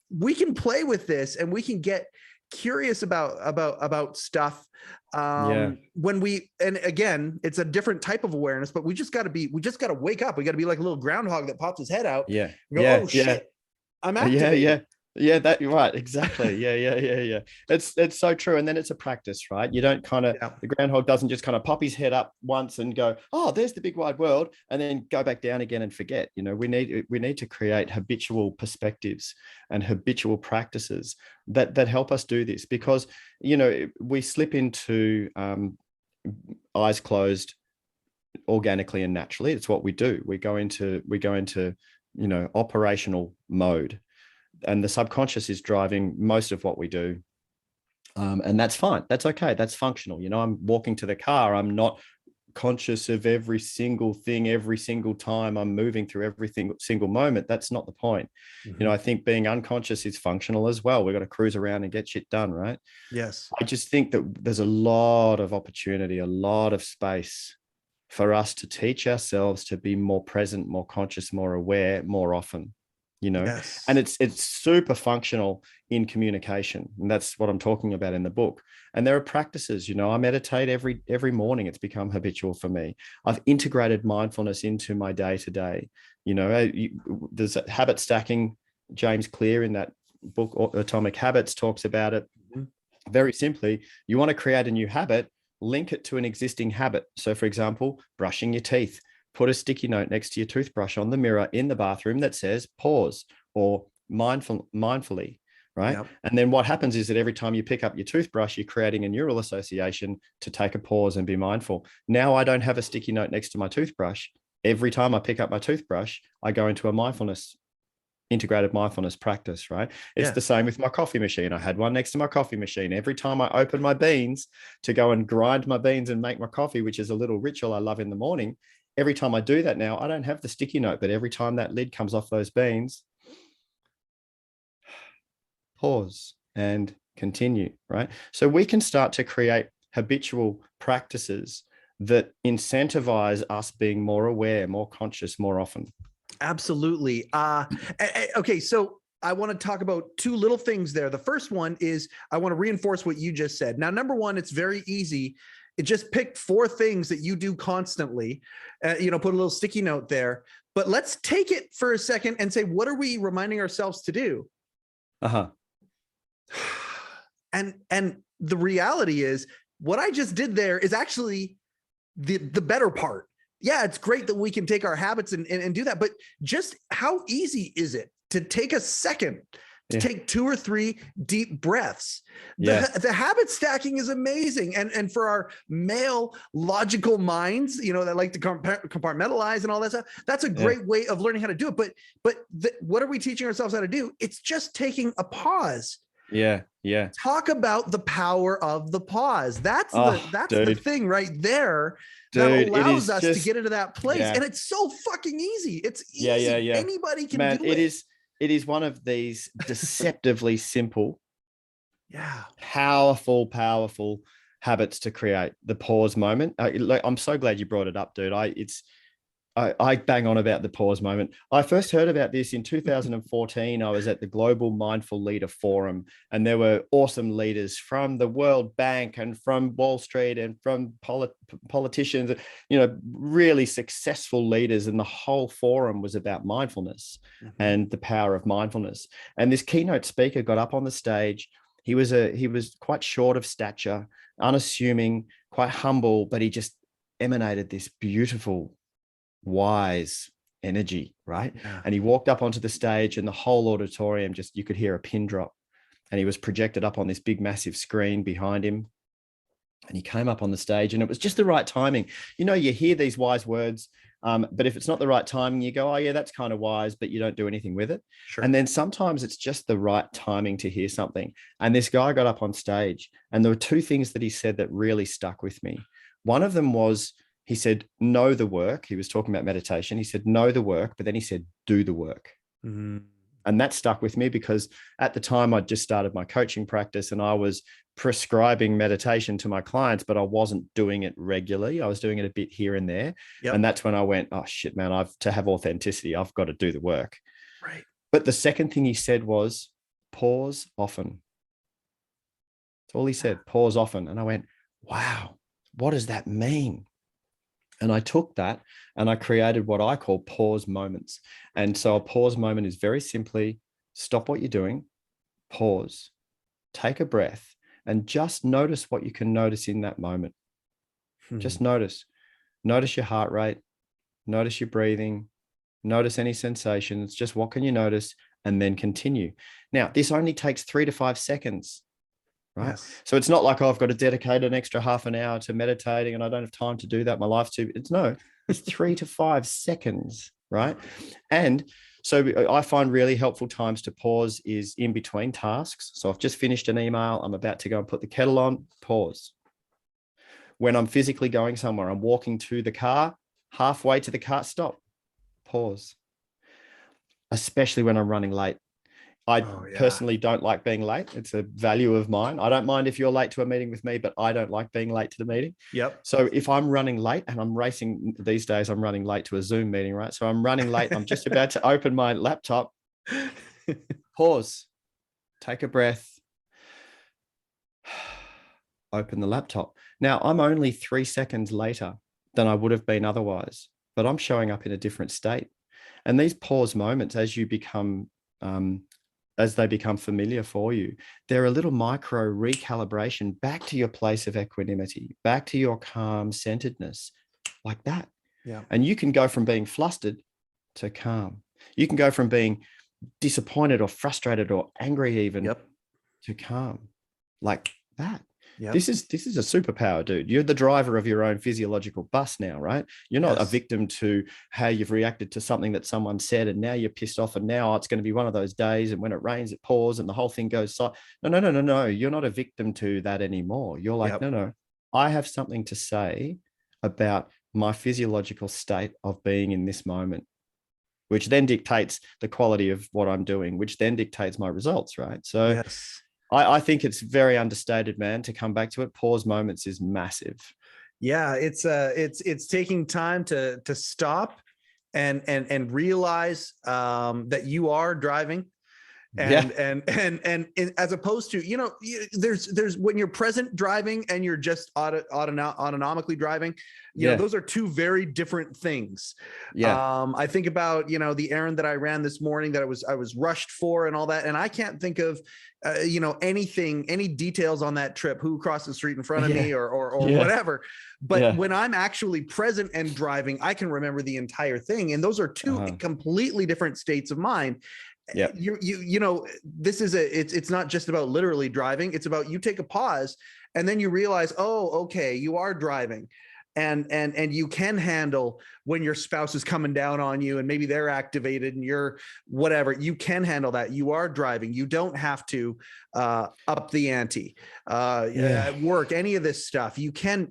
We can play with this and we can get curious about stuff when we, and again, it's a different type of awareness, but we just got to wake up. We got to be like a little groundhog that pops his head out. Oh shit, I'm activated. That you're right. Exactly. Yeah. It's so true. And then it's a practice, right? You don't kind of, the groundhog doesn't just kind of pop his head up once and go, oh, there's the big wide world, and then go back down again and forget. You know, we need to create habitual perspectives and habitual practices that help us do this, because, you know, we slip into eyes closed organically and naturally. It's what we do. We go into, you know, operational mode. And the subconscious is driving most of what we do. And that's fine. That's okay. That's functional. You know, I'm walking to the car. I'm not conscious of every single thing, every single time I'm moving through every single moment. That's not the point. You know, I think being unconscious is functional as well. We've got to cruise around and get shit done, right? Yes. I just think that there's a lot of opportunity, a lot of space for us to teach ourselves to be more present, more conscious, more aware, more often. You know, and it's super functional in communication. And that's what I'm talking about in the book. And there are practices, you know, I meditate every morning. It's become habitual for me. I've integrated mindfulness into my day to day. You know, there's habit stacking. James Clear in that book, Atomic Habits, talks about it very simply. You want to create a new habit, link it to an existing habit. So for example, brushing your teeth. Put a sticky note next to your toothbrush on the mirror in the bathroom that says pause or mindfully, right? And then what happens is that every time you pick up your toothbrush, you're creating a neural association to take a pause and be mindful. Now I don't have a sticky note next to my toothbrush. Every time I pick up my toothbrush, I go into a integrated mindfulness practice, right? It's the same with my coffee machine. I had one next to my coffee machine. Every time I open my beans to go and grind my beans and make my coffee, which is a little ritual I love in the morning, every time I do that now, I don't have the sticky note, but every time that lid comes off those beans, pause and continue, right? So we can start to create habitual practices that incentivize us being more aware, more conscious, more often. Absolutely. Okay, so I want to talk about two little things there. The first one is I want to reinforce what you just said. Now, number one, it's very easy. It just picked 4 things that you do constantly, you know, put a little sticky note there, but let's take it for a second and say, what are we reminding ourselves to do? And the reality is what I just did there is actually the better part. Yeah, it's great that we can take our habits and do that, but just how easy is it to take a second to take 2 or 3 deep breaths? The habit stacking is amazing. And for our male logical minds, you know, that like to compartmentalize and all that stuff, that's a great way of learning how to do it. But what are we teaching ourselves how to do? It's just taking a pause. Talk about the power of the pause. That's the thing right there that allows us to get into that place. And it's so fucking easy. It's easy. Anybody can do it. It is one of these deceptively simple Yeah. Powerful habits to create the pause moment. I'm so glad you brought it up, dude. I bang on about the pause moment. I first heard about this in 2014. I was at the Global Mindful Leader Forum, and there were awesome leaders from the World Bank and from Wall Street and from politicians, really successful leaders. And the whole forum was about mindfulness and the power of mindfulness. And this keynote speaker got up on the stage. He was quite short of stature, unassuming, quite humble, but he just emanated this beautiful, wise energy, right? Yeah. And he walked up onto the stage, and the whole auditorium, you could hear a pin drop, and he was projected up on this big massive screen behind him. And he came up on the stage, and it was just the right timing. You hear these wise words, but if it's not the right timing, you go, oh yeah, that's kind of wise, but you don't do anything with it. Sure. And then sometimes it's just the right timing to hear something. And this guy got up on stage, and there were two things that he said that really stuck with me. One of them was, he said, know the work. He was talking about meditation. He said, know the work, but then he said, do the work. And that stuck with me because at the time I'd just started my coaching practice, and I was prescribing meditation to my clients, but I wasn't doing it regularly. I was doing it a bit here and there. Yep. And that's when I went, oh shit, man, to have authenticity, I've got to do the work. Right. But the second thing he said was pause often. That's all he said, pause often. And I went, wow, what does that mean? And I took that and I created what I call pause moments. And so a pause moment is very simply stop what you're doing, pause, take a breath, and just notice what you can notice in that moment. Just notice your heart rate, notice your breathing, notice any sensations, just what can you notice, and then continue. Now, this only takes 3 to 5 seconds. Right. Yes. So it's not like, oh, I've got to dedicate an extra half an hour to meditating and I don't have time to do that. My life's too. It's 3 to 5 seconds. Right. And so I find really helpful times to pause is in between tasks. So I've just finished an email. I'm about to go and put the kettle on, pause. When I'm physically going somewhere, I'm walking to the car, halfway to the car, stop, pause. Especially when I'm running late. I personally don't like being late. It's a value of mine. I don't mind if you're late to a meeting with me, but I don't like being late to the meeting. Yep. So if I'm running late, and I'm racing these days, I'm running late to a Zoom meeting, right? So I'm running late. I'm just about to open my laptop. Pause. Take a breath. Open the laptop. Now I'm only 3 seconds later than I would have been otherwise, but I'm showing up in a different state. And these pause moments, as they become familiar for you, they're a little micro recalibration back to your place of equanimity, back to your calm centeredness, like that. Yeah. And you can go from being flustered to calm. You can go from being disappointed or frustrated or angry even to calm, like that. Yep. This is a superpower, dude. You're the driver of your own physiological bus now, right? You're not a victim to how you've reacted to something that someone said, and now you're pissed off, and now it's going to be one of those days, and when it rains, it pours, and the whole thing goes so. No. You're not a victim to that anymore. You're like, no. I have something to say about my physiological state of being in this moment, which then dictates the quality of what I'm doing, which then dictates my results, right? So I think it's very understated, man. To come back to it, pause moments is massive. Yeah, it's taking time to stop and realize that you are driving, and as opposed to, there's when you're present driving and you're just autonomically driving, those are two very different things. I think about the errand that I ran this morning that I was rushed for and all that, and I can't think of any details on that trip, who crossed the street in front of me or whatever. But when I'm actually present and driving, I can remember the entire thing. And those are two completely different states of mind. Yeah. This is it's not just about literally driving. It's about you take a pause and then you realize, oh, okay, you are driving. and you can handle when your spouse is coming down on you and maybe they're activated and you're whatever, you can handle that. You are driving. You don't have to up the ante, work, any of this stuff. You can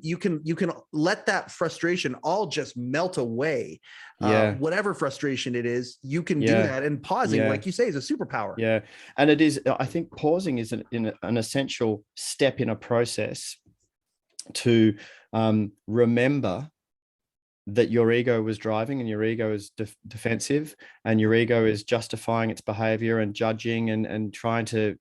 let that frustration all just melt away. Whatever frustration it is, you can do that. And pausing, like you say, is a superpower. Yeah. And it is, I think pausing is an essential step in a process to remember that your ego was driving and your ego is defensive and your ego is justifying its behavior and judging and trying to,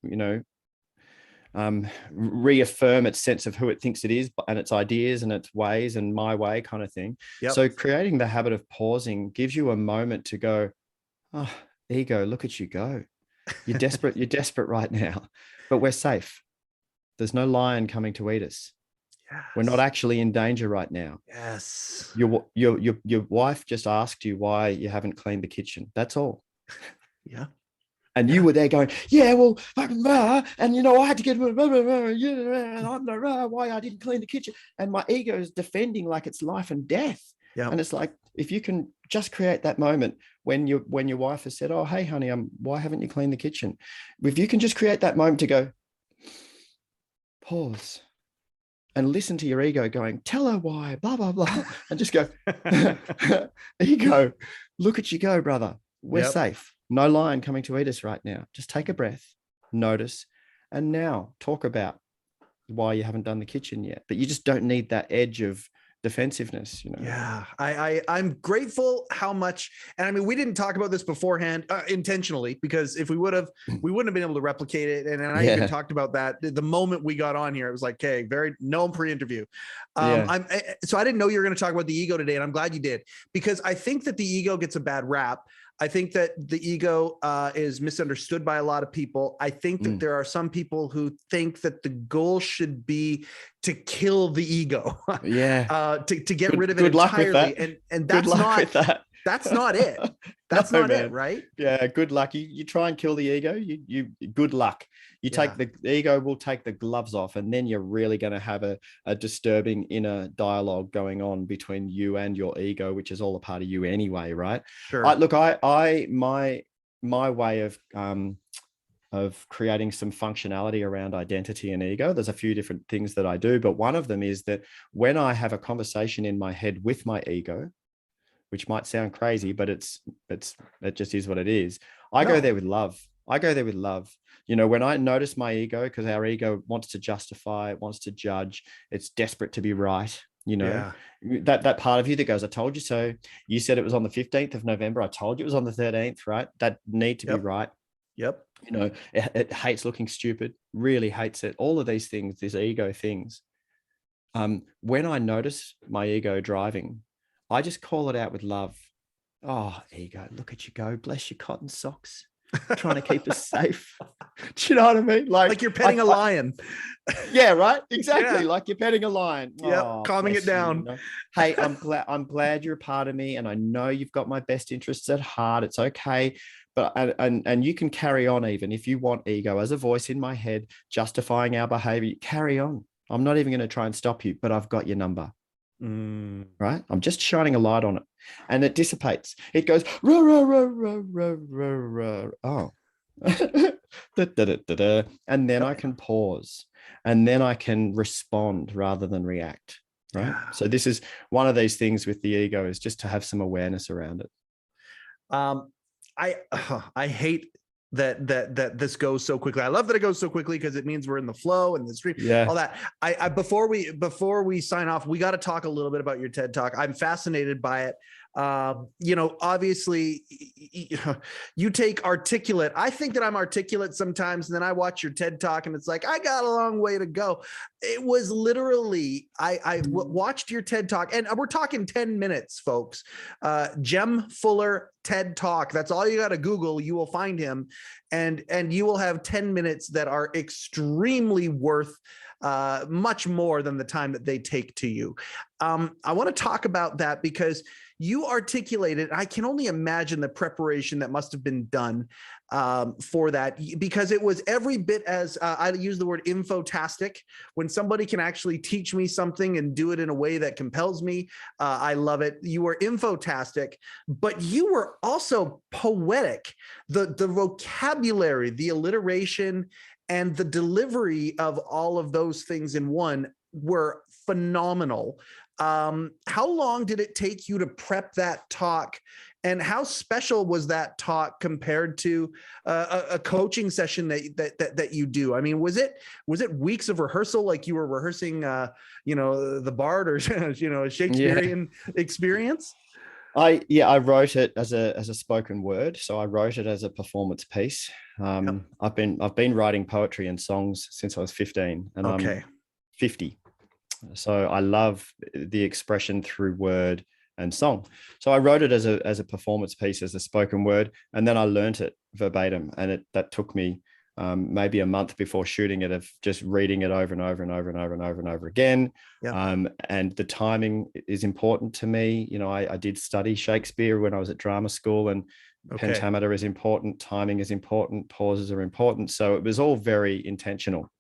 reaffirm its sense of who it thinks it is and its ideas and its ways and my way kind of thing. So creating the habit of pausing gives you a moment to go, oh, ego, look at you go. You're desperate. You're desperate right now, but we're safe. There's no lion coming to eat us. Yes. We're not actually in danger right now. Yes. Your wife just asked you why you haven't cleaned the kitchen. That's all. Yeah. And you were there going, yeah, well, and I had to get why I didn't clean the kitchen. And my ego is defending like it's life and death. Yeah. And it's like, if you can just create that moment when your wife has said, oh, hey, honey, why haven't you cleaned the kitchen? If you can just create that moment to go, pause. And listen to your ego going, tell her why, blah, blah, blah. And just go, ego, look at you go, brother. We're safe. No lion coming to eat us right now. Just take a breath, notice, and now talk about why you haven't done the kitchen yet. But you just don't need that edge of defensiveness, Yeah, I'm grateful how much, and I mean, we didn't talk about this beforehand intentionally, because if we would have, we wouldn't have been able to replicate it. And I even talked about that the moment we got on here. It was like, okay, no pre-interview. So I didn't know you were going to talk about the ego today, and I'm glad you did, because I think that the ego gets a bad rap. I think that the ego is misunderstood by a lot of people. I think that there are some people who think that the goal should be to kill the ego, to get rid of it entirely. And that's not it. That's not it, right? Yeah, good luck. You try and kill the ego. You good luck. You take the ego will take the gloves off, and then you're really going to have a disturbing inner dialogue going on between you and your ego, which is all a part of you anyway, right? Sure. My way of creating some functionality around identity and ego, there's a few different things that I do, but one of them is that when I have a conversation in my head with my ego, which might sound crazy, but it just is what it is. I go there with love. When I notice my ego, because our ego wants to justify, it wants to judge, it's desperate to be right. That part of you that goes, I told you so. You said it was on the 15th of November. I told you it was on the 13th, right? That need to be right. Yep. It hates looking stupid, really hates it. All of these things, these ego things. When I notice my ego driving, I just call it out with love. Oh, ego, look at you go. Bless your cotton socks. Trying to keep us safe. Do you know what I mean? Like you're petting a lion. Yeah, right. Exactly. Yeah. Like you're petting a lion. Yeah, calming it down. Hey, I'm glad you're a part of me, and I know you've got my best interests at heart. It's okay. But and you can carry on even if you want ego as a voice in my head justifying our behavior. Carry on. I'm not even going to try and stop you, but I've got your number. Right? I'm just shining a light on it, and it dissipates. It goes rah, rah, rah, rah, rah, rah, rah. Oh, and then I can pause, and then I can respond rather than react. Right? Yeah. So this is one of these things with the ego, is just to have some awareness around it. I hate that this goes so quickly. I love that it goes so quickly, because it means we're in the flow and the stream, all that. I before we sign off, we got to talk a little bit about your TED Talk. I'm fascinated by it. Obviously you take articulate. I think that I'm articulate sometimes, and then I watch your TED Talk and it's like, I got a long way to go. It was literally, I watched your TED Talk, and we're talking 10 minutes, folks. Jem Fuller TED Talk. That's all you got to Google. You will find him, and you will have 10 minutes that are extremely worth much more than the time that they take to you. I want to talk about that, because you articulated, I can only imagine the preparation that must have been done for that, because it was every bit as I use the word infotastic. When somebody can actually teach me something and do it in a way that compels me, I love it. You were infotastic, but you were also poetic. The vocabulary, the alliteration, and the delivery of all of those things in one were phenomenal. How long did it take you to prep that talk? And how special was that talk compared to a coaching session that you do? I mean, was it weeks of rehearsal, like you were rehearsing, the Bard, or a Shakespearean experience? I wrote it as a spoken word. So I wrote it as a performance piece. I've been writing poetry and songs since I was 15, and I'm 50. So I love the expression through word and song. So I wrote it as a performance piece, as a spoken word, and then I learnt it verbatim. And that took me maybe a month before shooting it, of just reading it over and over and over and over and over and over again. And the timing is important to me. I did study Shakespeare when I was at drama school, and pentameter is important, timing is important, pauses are important. So it was all very intentional.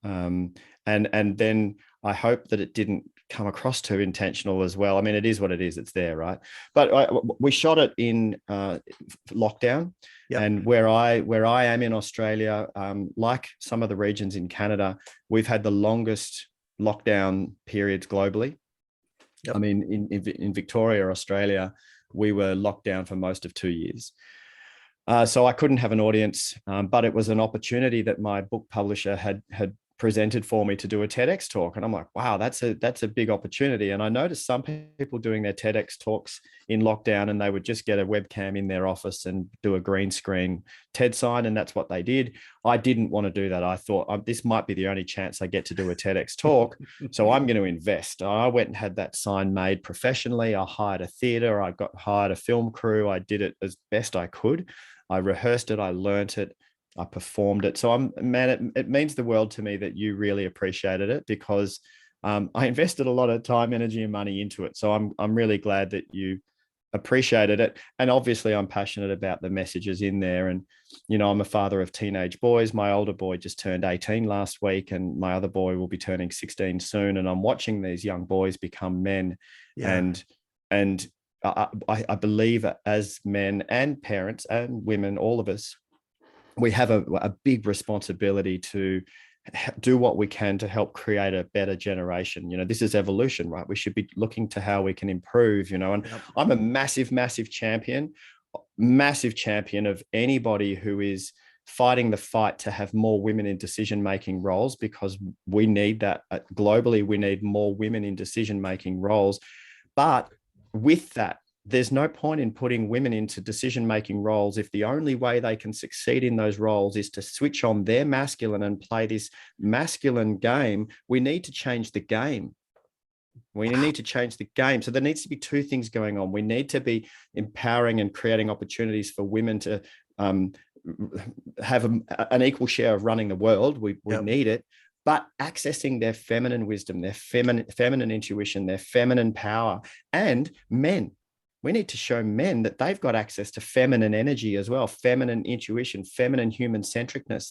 And then I hope that it didn't come across too intentional as well. I mean, it is what it is. It's there, right? But we shot it in lockdown. And where I am in Australia, like some of the regions in Canada, we've had the longest lockdown periods globally. I mean, in Victoria, Australia, we were locked down for most of 2 years. So I couldn't have an audience, but it was an opportunity that my book publisher had presented for me to do a TEDx talk. And I'm like, wow, that's a big opportunity. And I noticed some people doing their TEDx talks in lockdown, and they would just get a webcam in their office and do a green screen TED sign. And that's what they did. I didn't want to do that. I thought, this might be the only chance I get to do a TEDx talk. So I'm going to invest. I went and had that sign made professionally. I hired a theater. I hired a film crew. I did it as best I could. I rehearsed it. I learnt it. I performed it. So it means the world to me that you really appreciated it, because I invested a lot of time, energy, and money into it. So I'm really glad that you appreciated it. And obviously I'm passionate about the messages in there. And, I'm a father of teenage boys. My older boy just turned 18 last week, and my other boy will be turning 16 soon. And I'm watching these young boys become men. And I believe, as men and parents and women, all of us, we have a big responsibility to do what we can to help create a better generation. This is evolution, right? We should be looking to how we can improve, and I'm a massive champion of anybody who is fighting the fight to have more women in decision-making roles, because we need that globally. We need more women in decision-making roles. But with that, there's no point in putting women into decision-making roles if the only way they can succeed in those roles is to switch on their masculine and play this masculine game. We need to change the game. We need to change the game. So there needs to be two things going on. We need to be empowering and creating opportunities for women to have an equal share of running the world. We need it. But accessing their feminine wisdom, their feminine intuition, their feminine power. And men, we need to show men that they've got access to feminine energy as well, feminine intuition, feminine human centricness,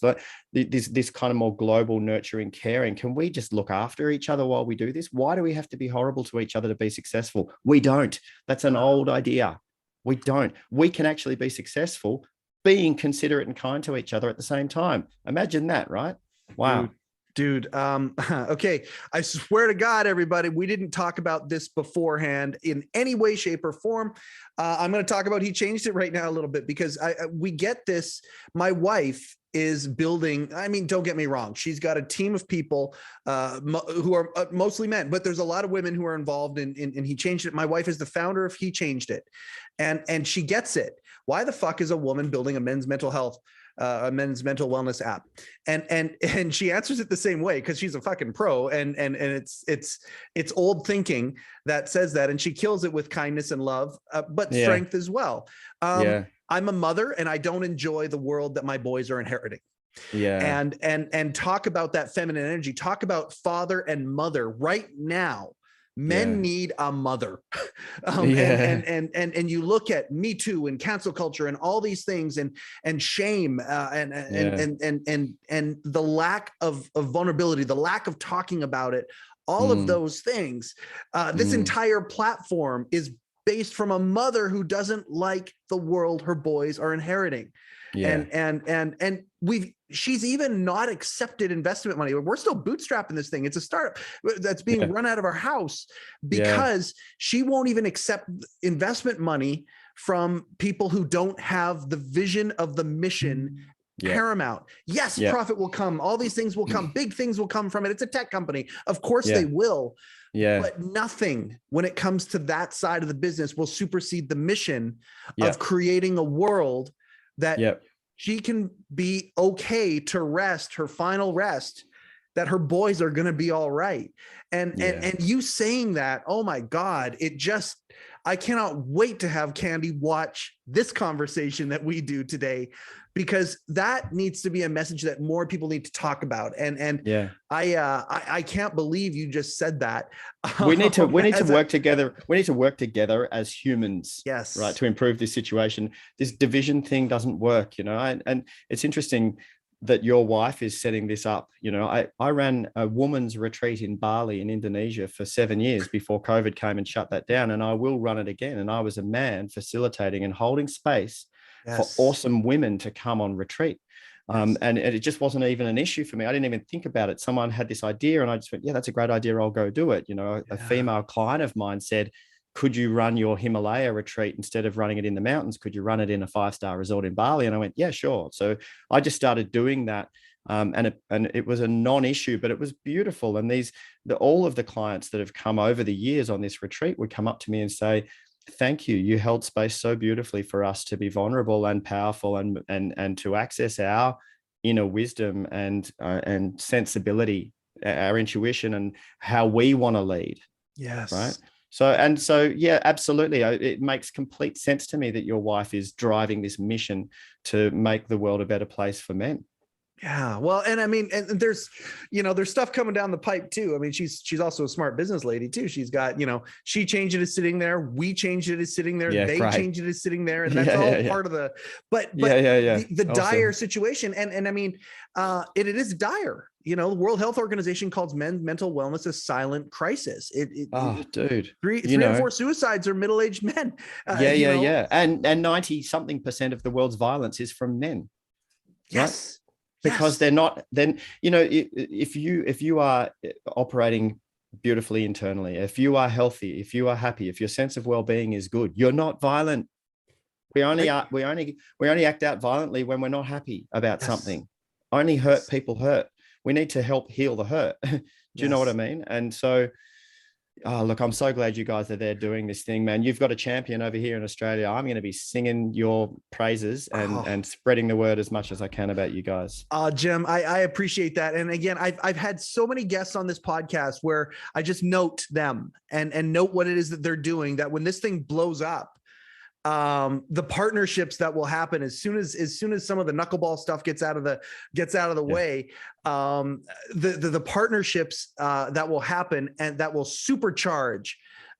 this kind of more global nurturing, caring. Can we just look after each other while we do this? Why do we have to be horrible to each other to be successful? We don't. That's an old idea. We don't. We can actually be successful being considerate and kind to each other at the same time. Imagine that, right? Wow. Dude, okay. I swear to God, everybody, we didn't talk about this beforehand in any way, shape, or form. I'm going to talk about He Changed It right now a little bit, because we get this. My wife is building. I mean, don't get me wrong. She's got a team of people who are mostly men, but there's a lot of women who are involved in He Changed It. My wife is the founder of He Changed It, and she gets it. Why the fuck is a woman building a men's mental health? A men's mental wellness app, and she answers it the same way, because she's a fucking pro, and it's old thinking that says that, and she kills it with kindness and love, but strength as well. I'm a mother, and I don't enjoy the world that my boys are inheriting. And talk about that feminine energy. Talk about father and mother right now. Men need a mother. And you look at Me Too and cancel culture and all these things and shame and the lack of vulnerability, the lack of talking about it, all of those things. This entire platform is based from a mother who doesn't like the world her boys are inheriting. And she's even not accepted investment money. We're still bootstrapping this thing. It's a startup that's being run out of our house because she won't even accept investment money from people who don't have the vision of the mission paramount. Yes, profit will come. All these things will come. Big things will come from it. It's a tech company. Of course they will. But nothing when it comes to that side of the business will supersede the mission of creating a world that she can be okay to rest, her final rest, that her boys are going to be all right. And you saying that, oh my God, I cannot wait to have Candy watch this conversation that we do today, because that needs to be a message that more people need to talk about. I can't believe you just said that. We need to work together. We need to work together as humans, yes, right, to improve this situation. This division thing doesn't work, and it's interesting that your wife is setting this up. I ran a woman's retreat in Bali in Indonesia for 7 years before COVID came and shut that down. And I will run it again. And I was a man facilitating and holding space for awesome women to come on retreat. And it just wasn't even an issue for me. I didn't even think about it. Someone had this idea and I just went, yeah, that's a great idea. I'll go do it. A female client of mine said, could you run your Himalaya retreat instead of running it in the mountains? Could you run it in a 5-star resort in Bali? And I went, yeah, sure. So I just started doing that. And it was a non-issue, but it was beautiful. And all of the clients that have come over the years on this retreat would come up to me and say, thank you. You held space so beautifully for us to be vulnerable and powerful and to access our inner wisdom and sensibility, our intuition and how we want to lead. Yes. Right. So, yeah, absolutely. It makes complete sense to me that your wife is driving this mission to make the world a better place for men. Yeah. Well, and I mean, and there's stuff coming down the pipe too. I mean, she's also a smart business lady too. She's got, She Changed It is sitting there. We Changed It is sitting there. They Changed It is sitting there. And that's all part of the, the awesome. Dire situation. And I mean, it is dire. The World Health Organization calls men's mental wellness a silent crisis. Dude, three out of 4 suicides are middle-aged men. And 90-something% of the world's violence is from men. Yes. Right? Because they're not. Then if you are operating beautifully internally, if you are healthy, if you are happy, if your sense of well-being is good, you're not violent. We only act out violently when we're not happy about something. Only hurt people hurt. We need to help heal the hurt. Do you know what I mean? And so, look, I'm so glad you guys are there doing this thing, man. You've got a champion over here in Australia. I'm going to be singing your praises and spreading the word as much as I can about you guys. Jem, I appreciate that. And again, I've had so many guests on this podcast where I just note them and note what it is that they're doing, that when this thing blows up, the partnerships that will happen as soon as some of the knuckleball stuff gets out of the way, the partnerships that will happen and that will supercharge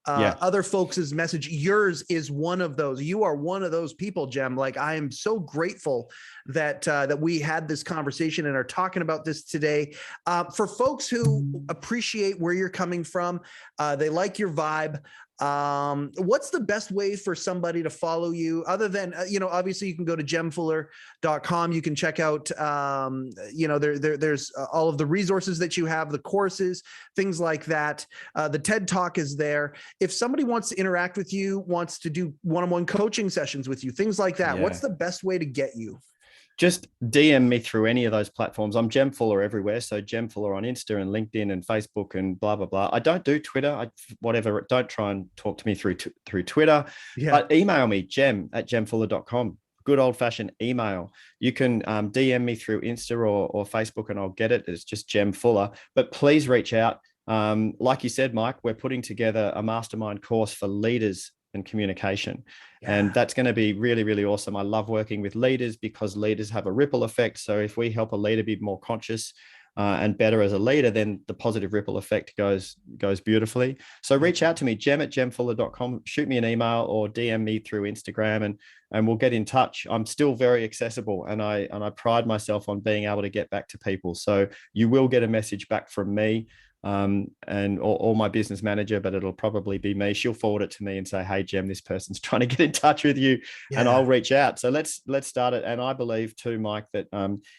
other folks' message. Yours is one of those. You are one of those people, Jem. Like, I am so grateful that we had this conversation and are talking about this today. For folks who appreciate where you're coming from, they like your vibe. What's the best way for somebody to follow you other than, obviously you can go to jemfuller.com. You can check out, there's all of the resources that you have, the courses, things like that. The TED Talk is there. If somebody wants to interact with you, wants to do one-on-one coaching sessions with you, things like that, what's the best way to get you? Just DM me through any of those platforms. I'm Jem Fuller everywhere. So Jem Fuller on Insta and LinkedIn and Facebook and blah, blah, blah. I don't do Twitter. Don't try and talk to me through Twitter. But email me, jem@jemfuller.com. Good old fashioned email. You can DM me through Insta or Facebook and I'll get it. It's just Jem Fuller. But please reach out. Like you said, Mike, we're putting together a mastermind course for leaders and communication. And that's going to be really, really awesome. I love working with leaders because leaders have a ripple effect. So if we help a leader be more conscious and better as a leader, then the positive ripple effect goes beautifully. So reach out to me, jem@jemfuller.com, shoot me an email or DM me through Instagram, and we'll get in touch. I'm still very accessible, and I pride myself on being able to get back to people. So you will get a message back from me, or my business manager, but it'll probably be me. She'll forward it to me and say, hey, Jem, this person's trying to get in touch with you, and I'll reach out. So let's start it. And I believe too, Mike, that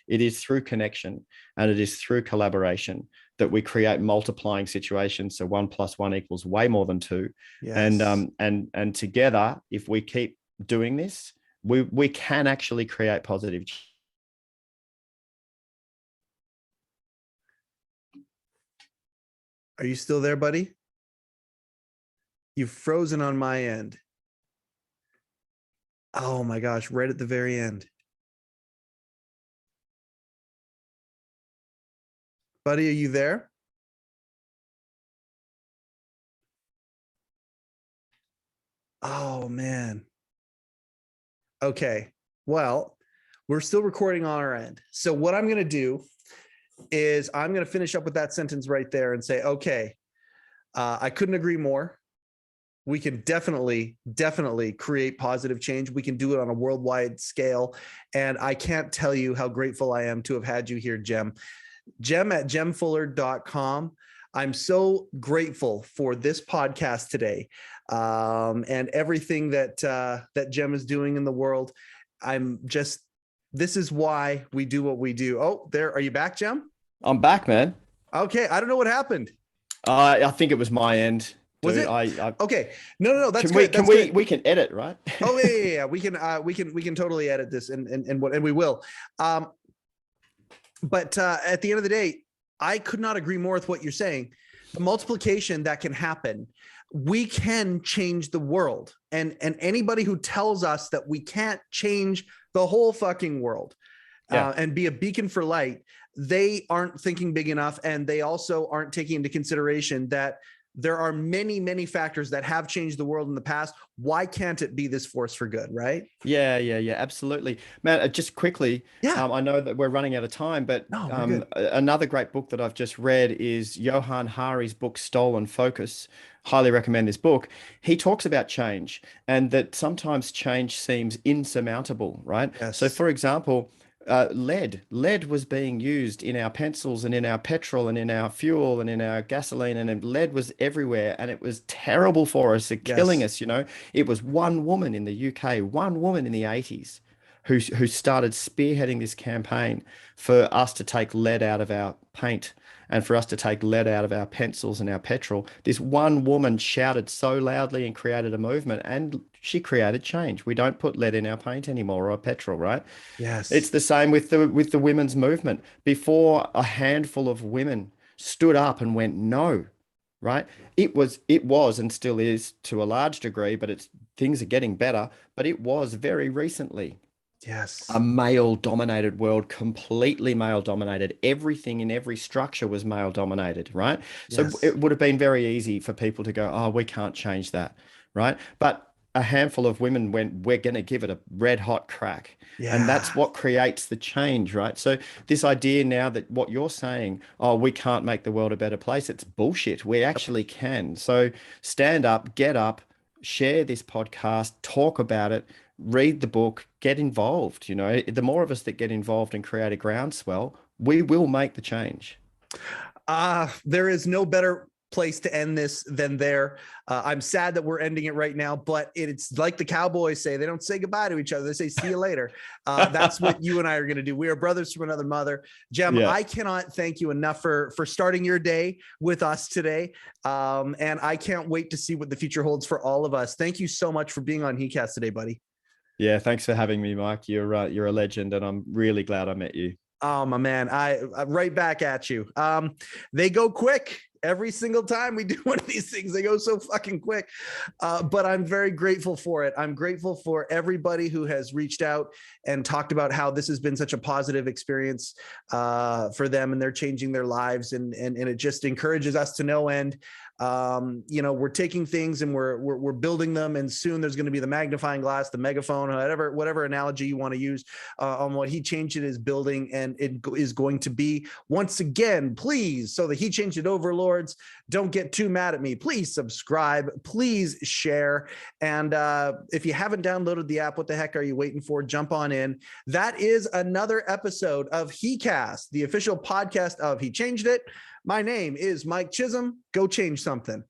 it is through connection and it is through collaboration that we create multiplying situations. So 1 + 1 = way more than 2. Yes. And together, if we keep doing this, we can actually create positive. Are you still there, buddy? You've frozen on my end. Oh my gosh, right at the very end. Buddy, are you there? Oh man. Okay, well, we're still recording on our end. So what I'm going to do is I'm going to finish up with that sentence right there and say, okay, I couldn't agree more. We can definitely create positive change. We can do it on a worldwide scale. And I can't tell you how grateful I am to have had you here, Jem. Jem@jemfuller.com. I'm so grateful for this podcast today, and everything that Jem is doing in the world. This is why we do what we do. Oh, there, are you back, Jem? I'm back, man. Okay, I don't know what happened. I think it was my end. Was it? Okay. No. That's good. We can edit, right? Oh yeah. We can totally edit this, and we will. But at the end of the day, I could not agree more with what you're saying. The multiplication that can happen, we can change the world, and anybody who tells us that we can't change the whole fucking world, and be a beacon for light, they aren't thinking big enough, and they also aren't taking into consideration that there are many, many factors that have changed the world in the past. Why can't it be this force for good, right? Yeah, absolutely. Man, just quickly, I know that we're running out of time, but another great book that I've just read is Johann Hari's book, Stolen Focus. Highly recommend this book. He talks about change, and that sometimes change seems insurmountable, right? Yes. So for example, lead was being used in our pencils and in our petrol and in our fuel and in our gasoline, and lead was everywhere, and it was terrible for us, killing us. It was one woman in the UK, one woman in the 80s who started spearheading this campaign for us to take lead out of our paint and for us to take lead out of our pencils and our petrol. This one woman shouted so loudly and created a movement, and she created change. We don't put lead in our paint anymore, or our petrol, right? Yes. It's the same with the women's movement. Before, a handful of women stood up and went no, right? It was and still is to a large degree, but things are getting better, but it was very recently. Yes. A male-dominated world, completely male-dominated. Everything in every structure was male-dominated, right? Yes. So it would have been very easy for people to go, oh, we can't change that, right? But a handful of women went, we're going to give it a red-hot crack. Yeah. And that's what creates the change, right? So this idea now that what you're saying, oh, we can't make the world a better place, it's bullshit. We actually can. So stand up, get up, share this podcast, talk about it, read the book, get involved. The more of us that get involved and create a groundswell, we will make the change. There is no better place to end this than there. I'm sad that we're ending it right now, but it's like the Cowboys say, they don't say goodbye to each other. They say, see you later. That's what you and I are going to do. We are brothers from another mother. Jem, I cannot thank you enough for starting your day with us today. And I can't wait to see what the future holds for all of us. Thank you so much for being on heCast today, buddy. Yeah, thanks for having me, Mike. You're a legend, and I'm really glad I met you. Oh, my man. I right back at you. They go quick. Every single time we do one of these things, they go so fucking quick. But I'm very grateful for it. I'm grateful for everybody who has reached out and talked about how this has been such a positive experience for them, and they're changing their lives. And it just encourages us to no end. We're taking things and we're building them, and soon there's going to be the magnifying glass, the megaphone, whatever analogy you want to use on what HeChangedIt is building, and it is going to be. Once again, please, so the HeChangedIt overlords don't get too mad at me, please subscribe, please share, and if you haven't downloaded the app, what the heck are you waiting for? Jump on in. That is another episode of HeCast, the official podcast of HeChangedIt. My name is Mike Chisholm. Go change something.